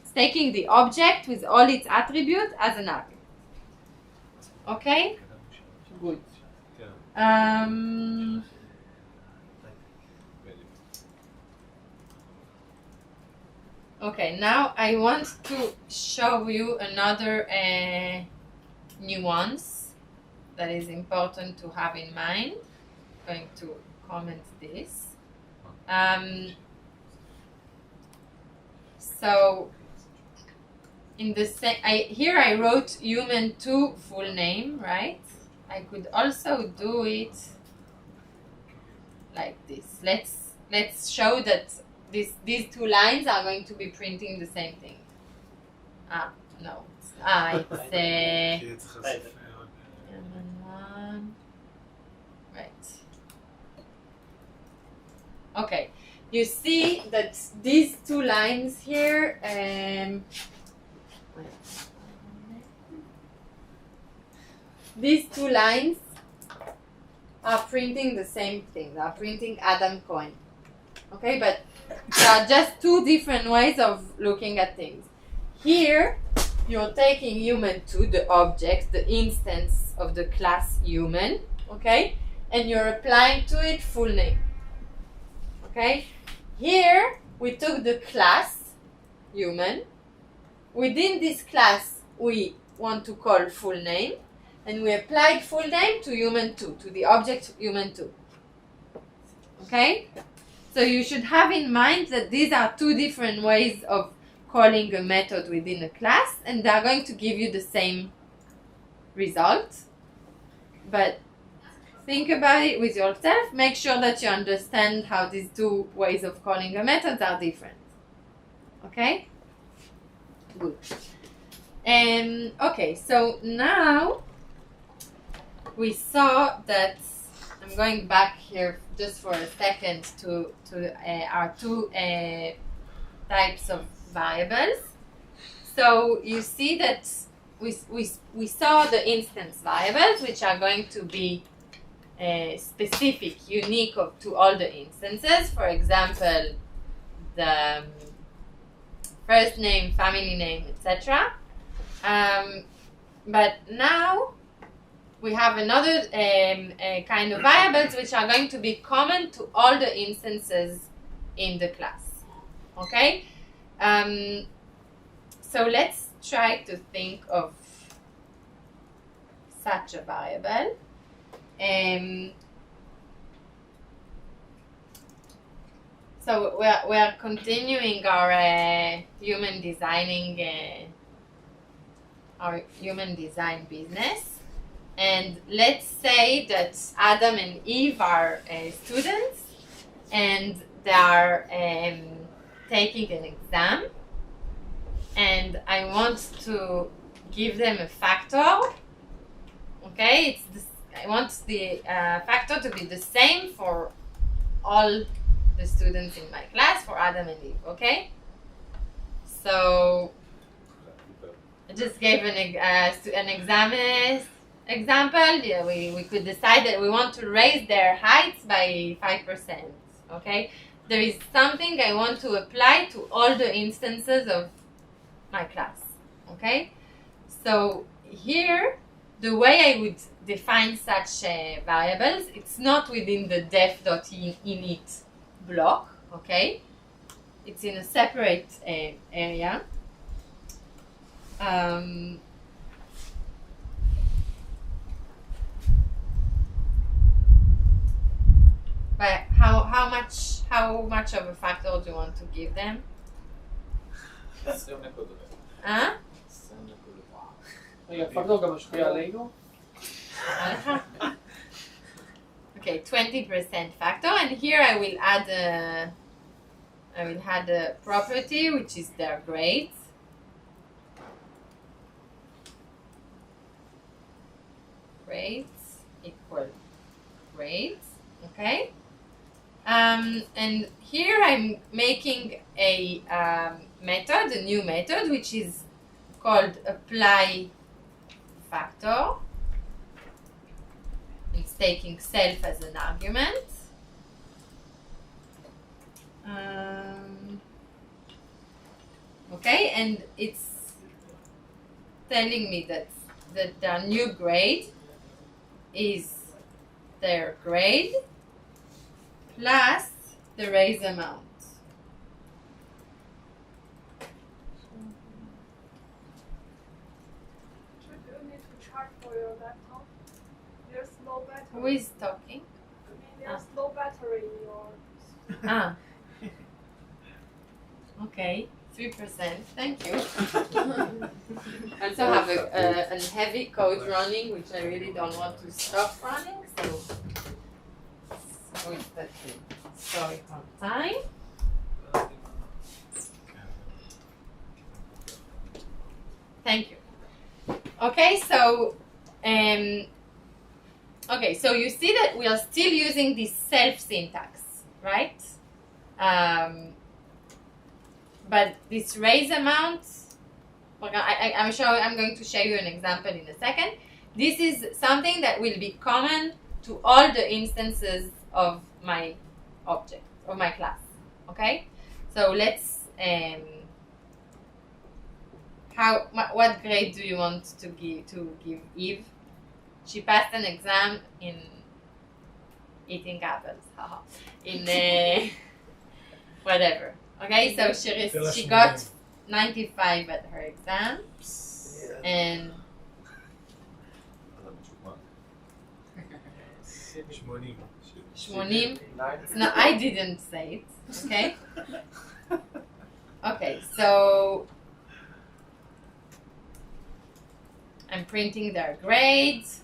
It's taking the object with all its attributes as an argument. Okay? Good. Okay, now I want to show you another nuance that is important to have in mind. I'm going to comment this. So in the same, here I wrote human2 full name, right? I could also do it like this. Let's show that these two lines are going to be printing the same thing. No. It's human one. Right. Okay. You see that these two lines here, these two lines are printing the same thing. They are printing Adam Cohen. Okay, but there are just two different ways of looking at things. Here, you're taking human2, the object, the instance of the class human, okay, and you're applying to it full name. Okay. Here, we took the class, human. Within this class, we want to call full name, and we applied full name to human2, to the object human2. Okay? So you should have in mind that these are two different ways of calling a method within a class, and they are going to give you the same result. But think about it with yourself. Make sure that you understand how these two ways of calling a method are different. Okay? Good. Okay, so now we saw that, I'm going back here just for a second to our two types of variables. So you see that we saw the instance variables, which are going to be specific, unique to all the instances. For example, the first name, family name, etc. But now we have another kind of variables which are going to be common to all the instances in the class. Okay? So let's try to think of such a variable. So we are continuing our human design business, and let's say that Adam and Eve are students, and they are taking an exam, and I want to give them a factor. Okay, I want the factor to be the same for all the students in my class, for Adam and Eve, okay? So I just gave an example. Yeah, we could decide that we want to raise their heights by 5%, okay? There is something I want to apply to all the instances of my class, okay? So here, the way I would define such variables, it's not within the def.init block, okay? It's in a separate area. But how much of a factor do you want to give them? 20 נקודות. Huh? 20 נקודות. רגע, פקטור גם משפיע עלינו? Okay, 20% factor, and here I will add a property which is their grades. Grades equal grades, okay? And here I'm making a method, a new method, which is called apply factor. It's taking self as an argument. Okay, and it's telling me that their new grade is their grade plus the raise amount. Should you need to charge for your laptop? There's low battery. Who is talking? I mean, there's low battery in your. Okay. 3%, thank you. I also have a heavy code running, which I really don't want to stop running, so with that story on time. Thank you. Okay, so you see that we are still using this self syntax, right? But this raise amount, I'm going to show you an example in a second. This is something that will be common to all the instances of my object, of my class. Okay? So let's, what grade do you want to give Eve? She passed an exam in eating apples, haha. In whatever. Okay, so she got 95 at her exam, and 80. No, I didn't say it. Okay. Okay, so I'm printing their grades.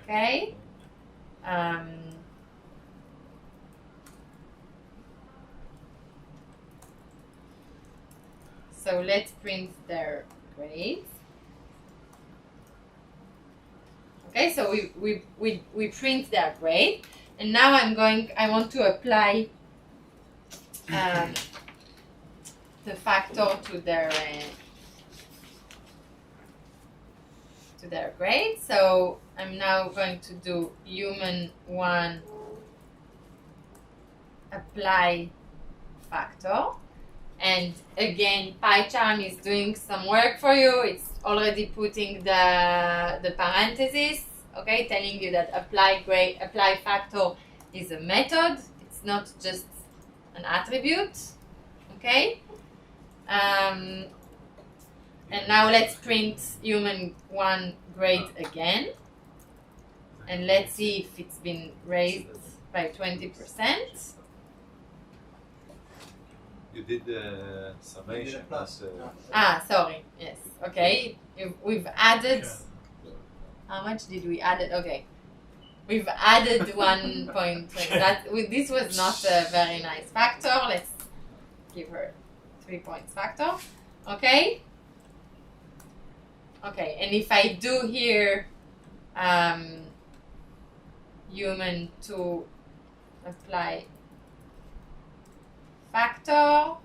Okay. So let's print their grades. Okay, so we print their grade, and now I want to apply the factor to their grade. So I'm now going to do human1 apply factor. And again, PyCharm is doing some work for you. It's already putting the parentheses, okay, telling you that apply factor is a method. It's not just an attribute, okay. And now let's print human1 grade again, and let's see if it's been raised by 20%. You did the summation plus. Sorry. Yes. Okay. We've added. How much did we add? Okay. We've added 1.20. This was not a very nice factor. Let's give her 3 points factor. Okay. Okay. And if I do here, human2 apply factor.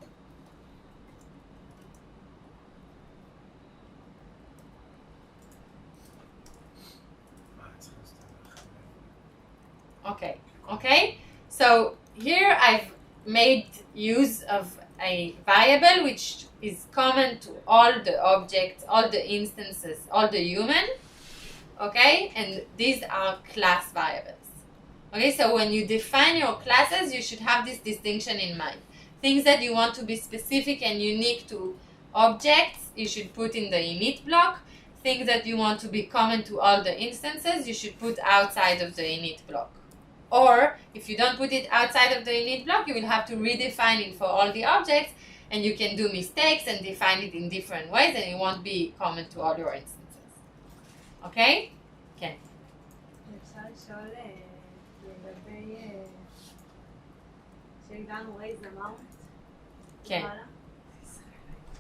Okay. So here I've made use of a variable which is common to all the objects, all the instances, all the human. Okay, and these are class variables. Okay, so when you define your classes, you should have this distinction in mind. Things that you want to be specific and unique to objects, you should put in the init block. Things that you want to be common to all the instances, you should put outside of the init block. Or, if you don't put it outside of the init block, you will have to redefine it for all the objects, and you can do mistakes and define it in different ways, and it won't be common to all your instances. Okay? כן. אפשר לשאול לגבי שהגענו raise amount? כן.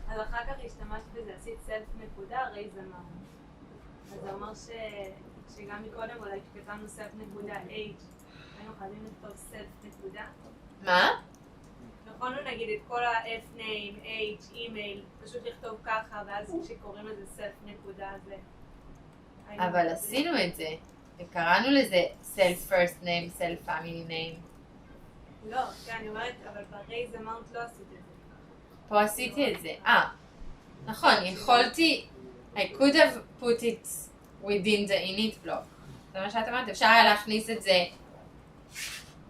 אז אחר כך השתמשת בזה, עשית self נקודה raise amount. אז זה אומר שגם מקודם אולי כשכתבנו self נקודה h, היינו חייבים לכתוב self נקודה? מה? יכולנו נגיד את כל ה-f name, h, email, פשוט לכתוב ככה, ואז כשקוראים לזה self נקודה זה... אבל עשינו את זה, וקראנו לזה self first name, self family name. לא, כן, אני אומרת, אבל ב-raise amount לא עשית את זה. פה עשיתי את זה. נכון, יכולתי, I could have put it within the init block. זה מה שאת אמרת, אפשר היה להכניס את זה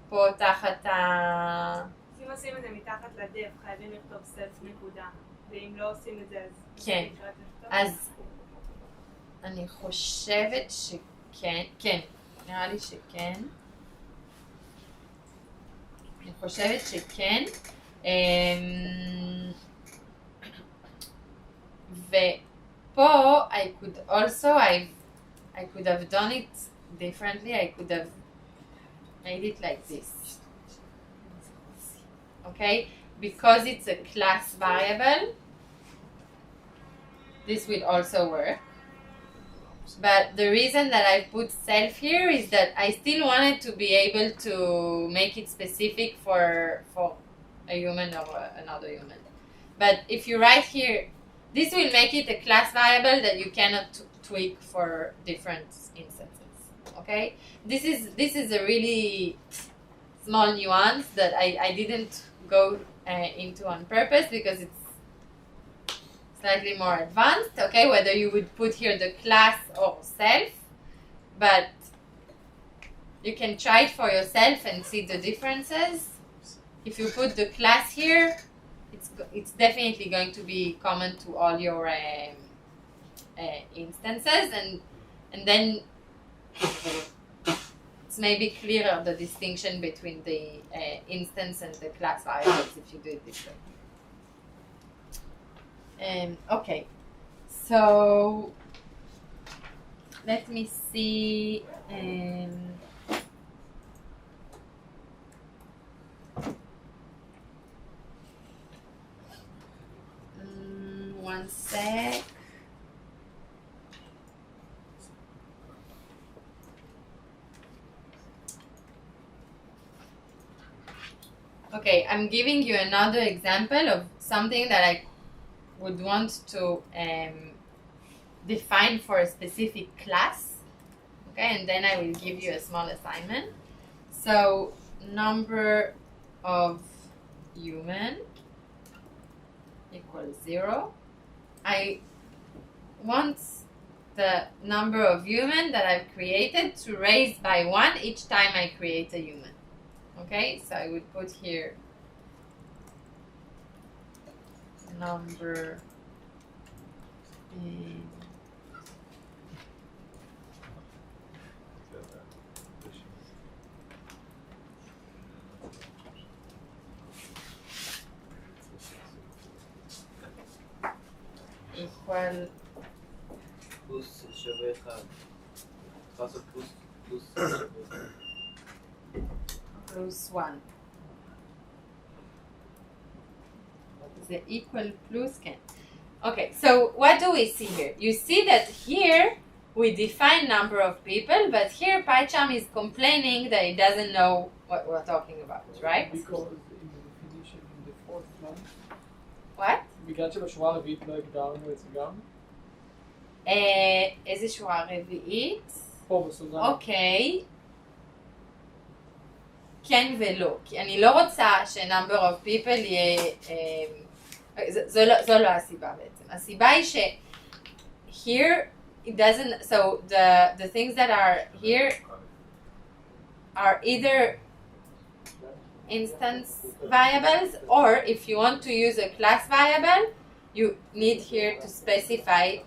פה תחת ה... אם עושים את זה מתחת לדף, חייבים לכתוב self נקודה, ואם לא עושים את זה, אז... כן, אז אני חושבת שכן, כן, נראה לי שכן. אני חושבת שכן, ופה I could also, I could have done it differently. I could have made it like this. Okay? Because it's a class variable, this will also work. But the reason that I put self here is that I still wanted to be able to make it specific for a human or another human. But if you write here, this will make it a class variable that you cannot tweak for different instances. Okay? This is a really small nuance that I didn't go into on purpose because it's slightly more advanced, okay, whether you would put here the class or self, but you can try it for yourself and see the differences. If you put the class here, it's definitely going to be common to all your instances, and then it's maybe clearer the distinction between the instance and the class variables if you do it this way. Okay, so let me see. One sec. Okay, I'm giving you another example of something that I would want to define for a specific class. Okay, and then I will give you a small assignment. So, number of human equals 0. I want the number of human that I've created to raise by 1 each time I create a human. Okay, so I would put here number equal פלוס שווה 1. צריך לעשות פלוס שווה 1. plus 1. The equal plus can. Okay, so what do we see here? You see that here we define number of people, but here PyCharm is complaining that it doesn't know what we're talking about, right? Because in the definition in the fourth line, What? בגלל שבשורה הרביעית לא הגדרנו את זה גם, איזה שורה רביעית? פה בסוגריים. אוקיי. כן ולא, כי אני לא רוצה ש-number of people יהיה... זו לא הסיבה בעצם. הסיבה היא ש... here it doesn't... So the things that are here are either instance variables, or if you want to use a class variable, you need here to specify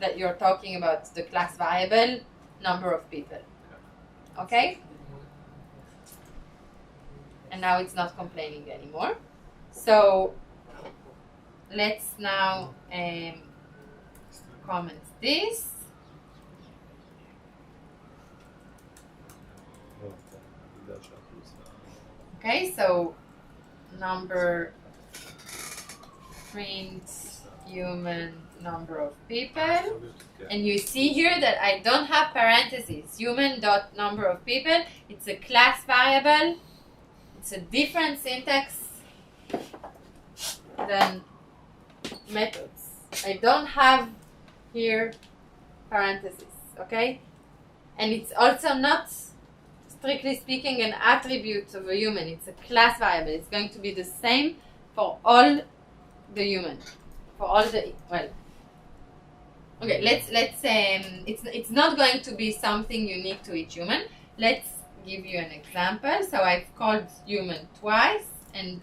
that you're talking about the class variable number of people. Okay? And now it's not complaining anymore. So let's now comment this. Okay, so number print human number of people, and you see here that I don't have parentheses. Human dot number of people. It's a class variable. It's a different syntax than methods. I don't have here parentheses, okay? And it's also not, strictly speaking, an attribute of a human. It's a class variable. It's going to be the same for all the human, for all the, well, okay, let's it's not going to be something unique to each human. Let's give you an example. So I've called human twice, and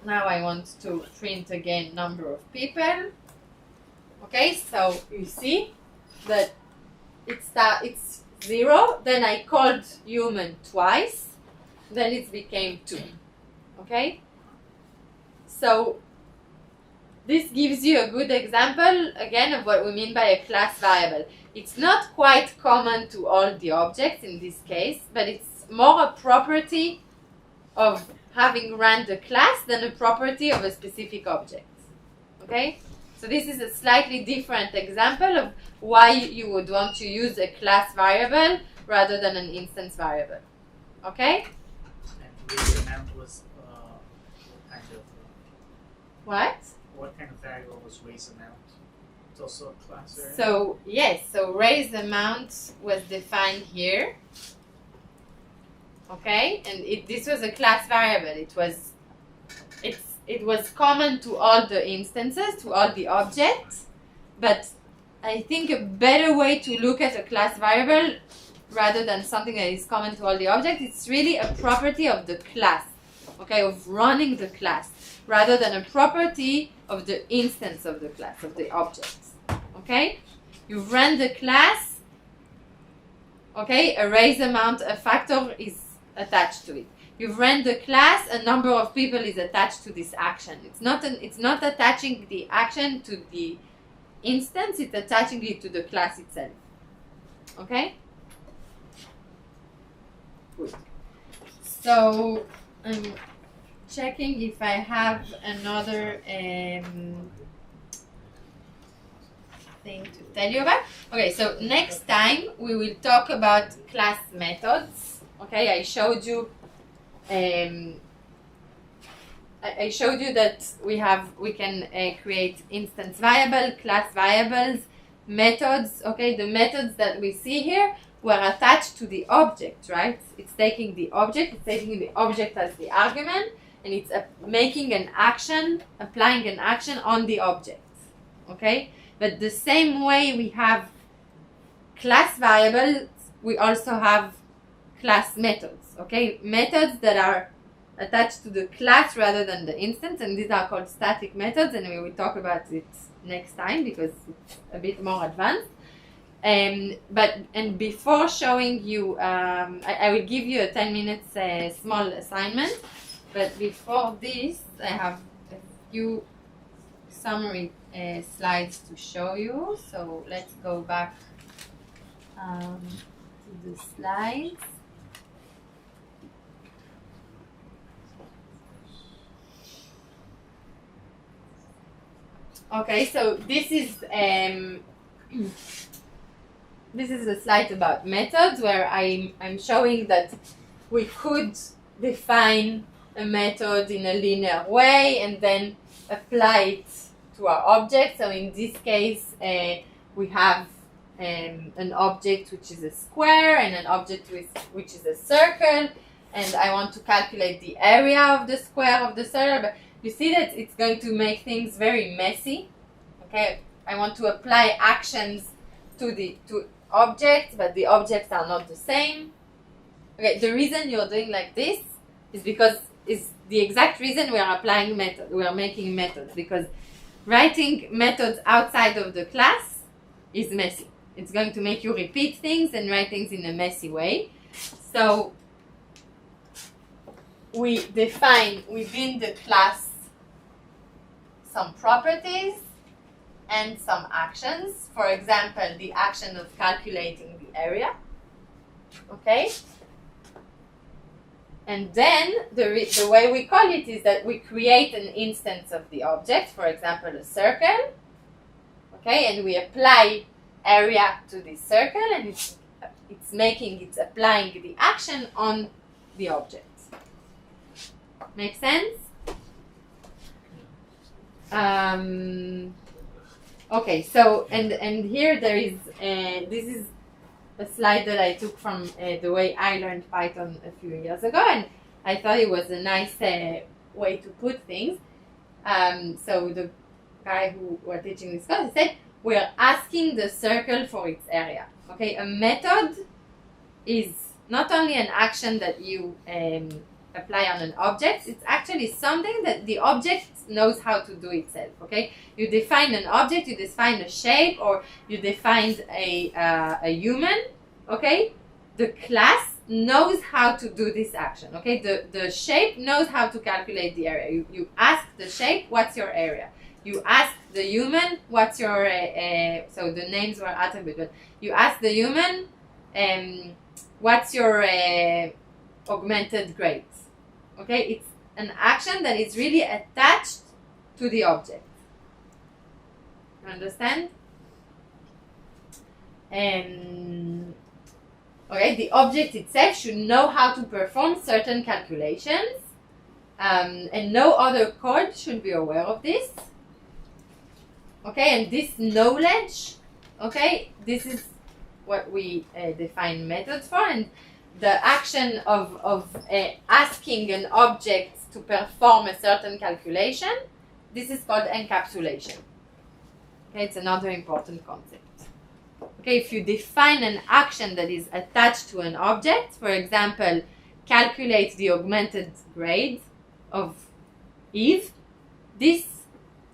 now I want to print again number of people. Okay, so you see that it's 0, then I called human twice, then it became 2. Okay? So this gives you a good example, again, of what we mean by a class variable. It's not quite common to all the objects in this case, but it's more a property of having run the class than a property of a specific object. Okay? So this is a slightly different example of why you would want to use a class variable rather than an instance variable. Okay? And raise amount was what kind of What kind of variable was raise amount? It's also a class variable. So yes, so raise amount was defined here. Okay, and this was a class variable. It was common to all the instances, to all the objects, but I think a better way to look at a class variable rather than something that is common to all the objects, it's really a property of the class, okay, of running the class, rather than a property of the instance of the class, of the objects, okay? You run the class, okay, a raise amount, a factor is attached to it. You've ran the class, a number of people is attached to this action. It's not attaching the action to the instance, it's attaching it to the class itself. Okay? Good. So I'm checking if I have another thing to tell you about. Okay, so next time we will talk about class methods. Okay, I showed you that we can create instance variable, class variables, methods. Okay, the methods that we see here were attached to the object, right? It's taking the object as the argument, and it's making an action, applying an action on the object. Okay, but the same way we have class variables, we also have class methods. Okay, methods that are attached to the class rather than the instance, and these are called static methods, and we will talk about it next time because it's a bit more advanced. And before showing you, I will give you a 10 minutes small assignment, but before this I have a few summary slides to show you. So let's go back to the slides. Okay, so this is a slide about methods where I'm showing that we could define a method in a linear way and then apply it to our object. So in this case, we have an object which is a square and an object which is a circle, and I want to calculate the area of the square of the circle. But you see that it's going to make things very messy. Okay, I want to apply actions to objects, but the objects are not the same. Okay, the reason you're doing like this is because is the exact reason we are applying method. We are making methods because writing methods outside of the class is messy. It's going to make you repeat things and write things in a messy way. So we define within the class some properties and some actions. For example, the action of calculating the area. Okay? And then the way we call it is that we create an instance of the object, for example, a circle. Okay? And we apply area to this circle, and it's applying the action on the object. Make sense? Okay, so and here there is this is a slide that I took from the way I learned Python a few years ago, and I thought it was a nice way to put things. So the guy who was teaching this class said, we're asking the circle for its area. Okay, a method is not only an action that you apply on an object, it's actually something that the object knows how to do itself. Okay, you define an object, you define a shape, or you defined a human. Okay, the class knows how to do this action. Okay, the shape knows how to calculate the area. You ask the shape, what's your area? You ask the human, what's your so the names were attributes, but you ask the human, what's your augmented grades? Okay, it's an action that is really attached to the object. You understand? Okay, the object itself should know how to perform certain calculations, and no other code should be aware of this. Okay, and this knowledge, okay, this is what we define methods for, and the action of asking an object to perform a certain calculation, this is called encapsulation. Okay, it's another important concept. Okay, if you define an action that is attached to an object, for example, calculate the augmented grade of Eve, this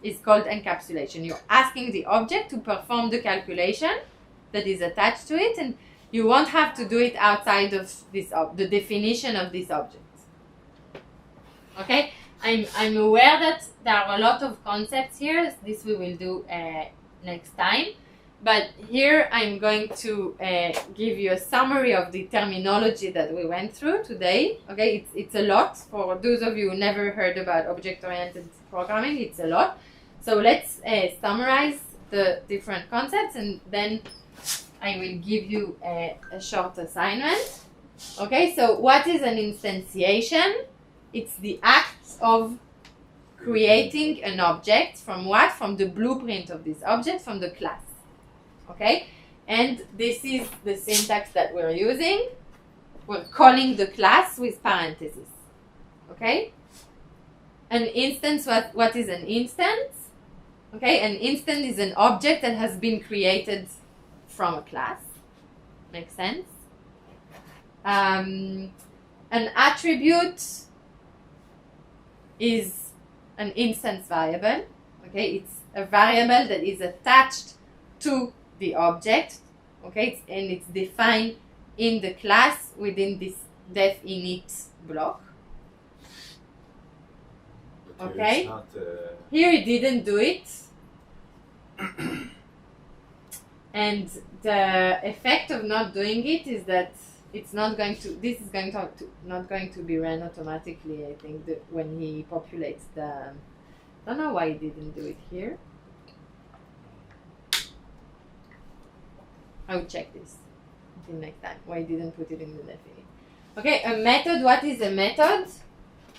is called encapsulation. You're asking the object to perform the calculation that is attached to it, and you won't have to do it outside of this the definition of this object. Okay, I'm aware that there are a lot of concepts here. This we will do next time. But here I'm going to give you a summary of the terminology that we went through today. Okay, it's a lot. For those of you who never heard about object-oriented programming, it's a lot. So let's summarize the different concepts, and then I will give you a short assignment. Okay, so what is an instantiation? It's the act of creating an object from what? From the blueprint of this object, from the class. Okay, and this is the syntax that we're using. We're calling the class with parentheses. Okay, an instance, what is an instance? Okay, an instance is an object that has been created from a class. Makes sense? An attribute is an instance variable. Okay, it's a variable that is attached to the object, okay, and it's defined in the class within this def init block. Okay, here it didn't do it, and the effect of not doing it is that it's not going to. This is going to not going to be ran automatically. I think that when he populates the, I don't know why he didn't do it here. I will check this until next time. Why I didn't put it in the definition. Okay, a method. What is a method?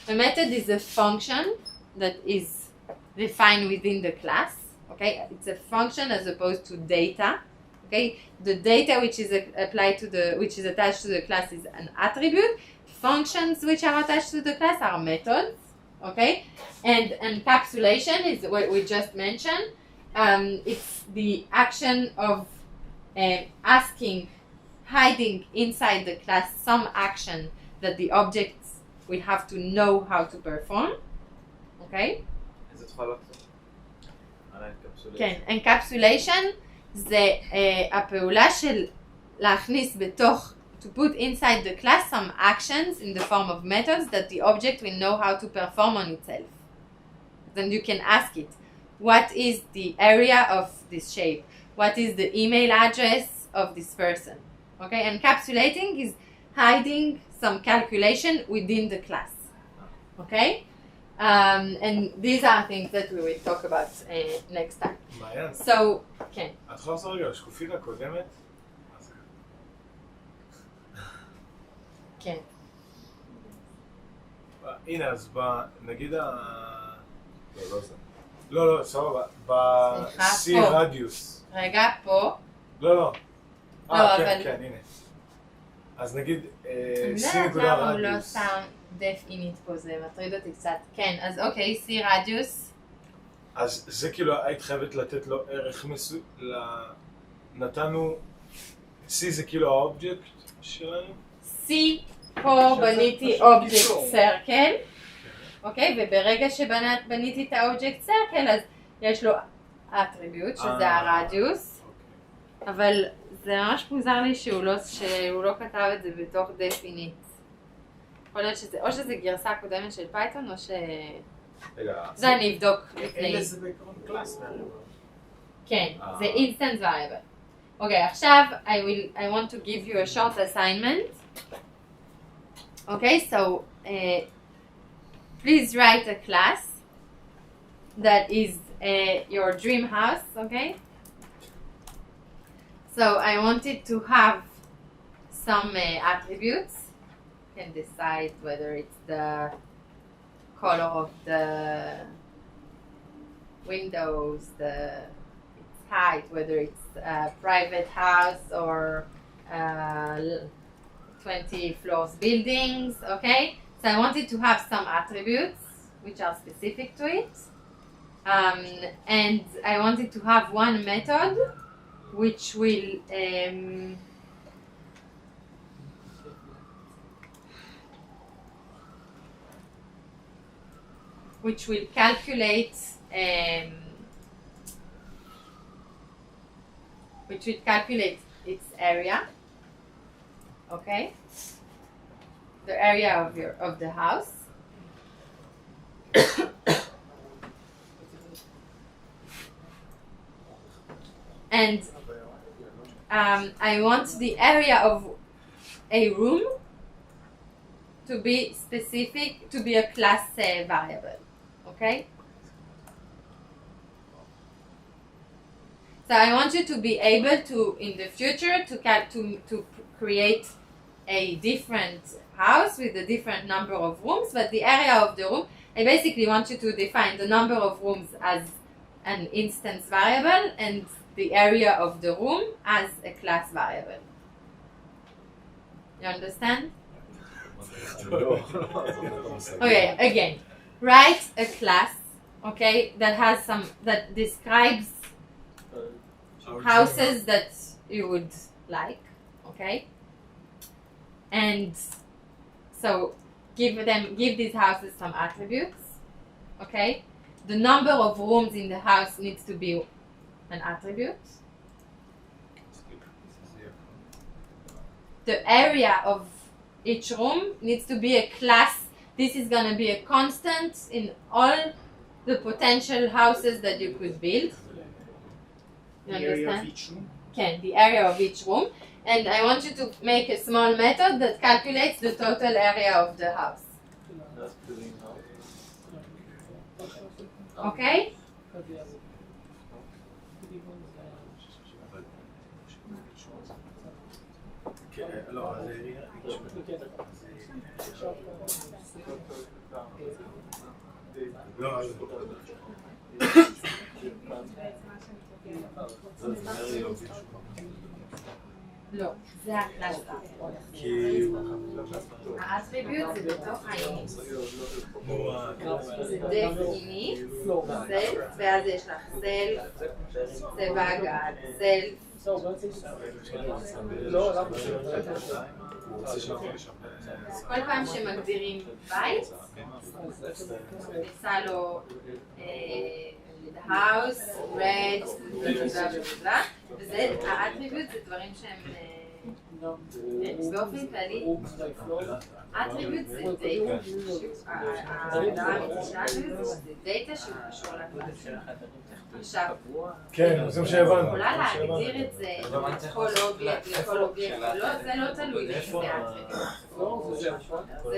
A method is a function that is defined within the class. Okay, it's a function as opposed to data. Okay, the data which is applied to which is attached to the class is an attribute. Functions which are attached to the class are methods. Okay, and encapsulation is what we just mentioned. It's the action of hiding inside the class some action that the objects will have to know how to perform. Okay? איזה תוכל לחזור? על האנקפסולציה. כן, encapsulation זה הפעולה של להכניס בתוך, to put inside the class some actions in the form of methods that the object will know how to perform on itself. Then you can ask it, what is the area of this shape? What is the email address of this person? Okay, encapsulating is hiding some calculation within the class. Okay, and these are things that we will talk about next time. מעיין, So, כן. את יכולה לחזור רגע לשקופית הקודמת? כן. הנה, אז נגיד לא זה. לא, סבבה. ב-C רדיוס. רגע, פה. לא. אבל... כן, הנה. אז נגיד אני C לא נקודה יודעת למה הוא לא רדיוס. שם דף אינית פה, זה מטריד אותי קצת. כן, אז אוקיי, C רדיוס. אז זה כאילו, היית חייבת לתת לו ערך מסוים, נתנו, C זה כאילו האובייקט שלנו? C, פה בניתי אובייקט סרקל, אוקיי? וברגע שבניתי את האובייקט סרקל, אז יש לו אטריביוט, שזה הרדיוס, אבל זה ממש מוזר לי שהוא לא כתב את זה בתוך דפינית. יכול להיות שזה, או שזה גרסה קודמת של פייתון, או ש... רגע, זה אני אבדוק לפני. אין לזה בעקרון קלאס variable. כן, זה instant variable. אוקיי, עכשיו I want to give you a short assignment. Okay, so please write a class that is your dream house, okay? So I wanted to have some attributes. You can decide whether it's the color of the windows, its height, whether it's a private house or 20 floors buildings, okay? So I wanted to have some attributes which are specific to it. And I wanted to have one method which will calculate its area, okay? The area of the house. And I want the area of a room to be specific, to be a class variable, okay? So I want you to be able to, in the future, to create a different house with a different number of rooms, but the area of the room, I basically want you to define the number of rooms as an instance variable and the area of the room as a class variable. You understand? Okay, again, write a class, okay, that describes houses that you would like, okay? And so give these houses some attributes, okay? The number of rooms in the house needs to be an attribute. The area of each room needs to be a class. This is going to be a constant in all the potential houses that you could build. You The area of understand? each room. Okay, the area of each room. And I want you to make a small method that calculates the total area of the house. That's the dream house. Okay? לא, אז לא, אז לא, זה הקלאס. האטריביוט זה בתוך העיני. זה דף עיני, סלף, ואז יש לך סלף, צבע הגל, סלף. כל פעם שמגדירים בית, ניסה לו the house, red, וזה, האטריביוט זה דברים שהם באופן כללי, האטריביוט זה דאטה, ההגדרה המקשה זה דאטה שהוא קשור לקלאס. עכשיו, כן, זה מה שהבנו. יכולה להגדיר את זה לכל אובייקט, זה לא תלוי, זה אטריביוט.